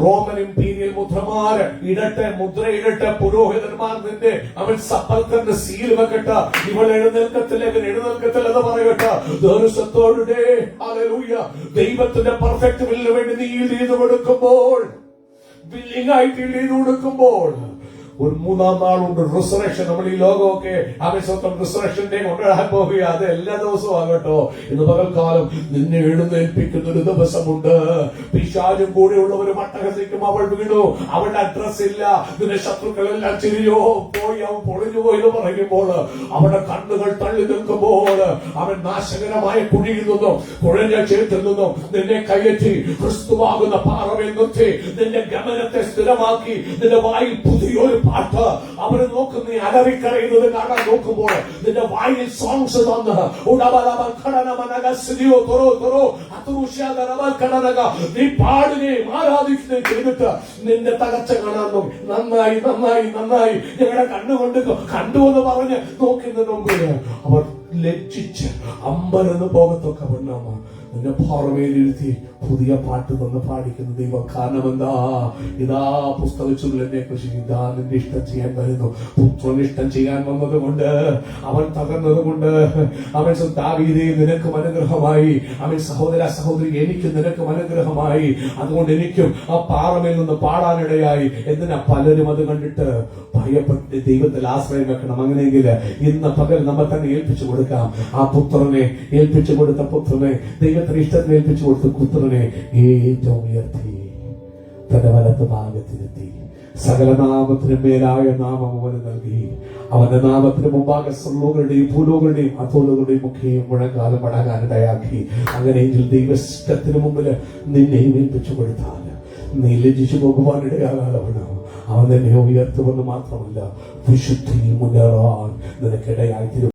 A: റോമൻ ഇംപീരിയൽ മുദ്രമാര് ഇടട്ടെ, മുദ്രയിടട്ടെ, പുരോഹിതന്മാർ നിന്റെ അവൻ സപ്പൽക്കറിന്റെ സീൽ വെക്കട്ടെ. ഇവൾ എഴുന്നേൽക്കത്തില്ല, ഇവൻ എഴുന്നേൽക്കത്തില്ല എന്ന് പറയട്ടെ. ദേശത്തോടെ ദൈവത്തിന്റെ പെർഫെക്റ്റ് വില്ലിന് വേണ്ടി നീ ചെയ്ത് കൊടുക്കുമ്പോൾ, വില്ലിംഗ് ആയിട്ട് ചെയ്ത് കൊടുക്കുമ്പോൾ ഒരു 3-ാം നാളുണ്ട് റിസറക്ഷൻ. നമ്മൾ ഈ ലോകമൊക്കെ ആവശ്യത്വം റിസറക്ഷൻ ഡേ കൊണ്ടുവരാൻ പോകുക. അത് എല്ലാ ദിവസവും ആകട്ടോ. ഇന്ന് പകൽക്കാലം നിന്നെ എഴുന്നേൽപ്പിക്കുന്ന ഒരു ദിവസമുണ്ട്. പിശാചും കൂടെയുള്ളവരും അട്ടഹസിക്കും. അവൾ വീണു, അവളുടെ അഡ്രസ് ഇല്ല, നിന്റെ ശത്രുക്കളെല്ലാം ചിരിയോ പോയി, അവൻ പൊളിഞ്ഞു പോയി എന്ന് പറയുമ്പോൾ, അവരുടെ കണ്ണുകൾ തള്ളി നിൽക്കുമ്പോൾ, അവൻ നാശകരമായ കുഴിയിൽ നിന്നും കുഴഞ്ഞ ചേറ്റിൽ നിന്നും നിന്നെ കയറ്റി ക്രിസ്തുവാകുന്ന പാറമേൽ നിർത്തി നിന്റെ ഗമനത്തെ സ്ഥിരമാക്കി നിന്റെ വായിൽ പുതിയൊരു പാട്ട് അവര് നോക്കുന്ന നീ അലറിക്കരയുന്നത് കാണാൻ നോക്കുമ്പോൾ നിന്റെ വായിൽ സോങ്സ് തന്ന് നീ പാടുകയും ആരാധിക്കുകയും ചെയ്തിട്ട് നിന്റെ തകർച്ച കാണാൻ നോക്കി. നന്നായി നന്നായി നന്നായി ഞങ്ങളുടെ കണ്ണുകൊണ്ട് കണ്ടുവെന്ന് പറഞ്ഞ് നോക്കുന്നതിന് മുമ്പിൽ അവർ ലജ്ജിച്ച് അമ്പരന്ന് പോകത്തൊക്കെ വണ്ണാമ നിന്നെ പാറമേലിരുത്തി പുതിയ പാട്ട് തന്ന് പാടിക്കുന്ന ദൈവം. കാരണം എന്താ? ഇതാ പുസ്തകച്ചുരുളിനെ കുറിച്ച് ഇതാ നിന്റെ ഇഷ്ടം ചെയ്യാൻ വരുന്നു. പുത്രൻ ഇഷ്ടം ചെയ്യാൻ വന്നത് കൊണ്ട്, അവൻ തകർന്നത് കൊണ്ട്, അവൻ ദാവീദേ നിനക്കും അനുഗ്രഹമായി, അവൻ സഹോദര സഹോദരി എനിക്ക് നിനക്കും അനുഗ്രഹമായി. അതുകൊണ്ട് എനിക്കും ആ പാറമേൽ നിന്ന് പാടാനിടയായി. എന്തിനാ? പലരും അത് കണ്ടിട്ട് ഭയപ്പെട്ട് ദൈവത്തിൽ ആശ്രയം വെക്കണം. അങ്ങനെയെങ്കിൽ ഇന്ന് പകൽ നമ്മെ തന്നെ ഏൽപ്പിച്ചു കൊടുക്കാം. ആ പുത്രനെ ഏൽപ്പിച്ചു കൊടുത്ത പുത്രനെ, ദൈവത്തിന് ഇഷ്ടത്തിന് ഏൽപ്പിച്ചു കൊടുത്ത പുത്രനെ ഏറ്റവും ഉയർത്തി തന്റെ വലത്ത് ഭാഗത്തിലെത്തി. സകല നാമത്തിന് മേലായ നാമം അവന് നൽകി. അവന്റെ നാമത്തിന് മുമ്പാകെ സ്വർലോകരുടെയും ഭൂലോകരുടെയും അധോലോകരുടെയും ഒക്കെയും മുഴങ്കാലം മടങ്ങാനിടയാക്കി. അങ്ങനെയെങ്കിൽ ദൈവത്തിന് മുമ്പിൽ നിന്നെ ഏൽപ്പിച്ചു കൊടുത്താൽ നീ ലജ്ജിച്ചു പോകുവാനിടയാകാതെ വേണം. അവൻ നിന്നെ ഉയർത്തുമെന്ന് മാത്രമല്ല വിശുദ്ധിയിൽ മുന്നേറാൻ നിനക്കിടയായി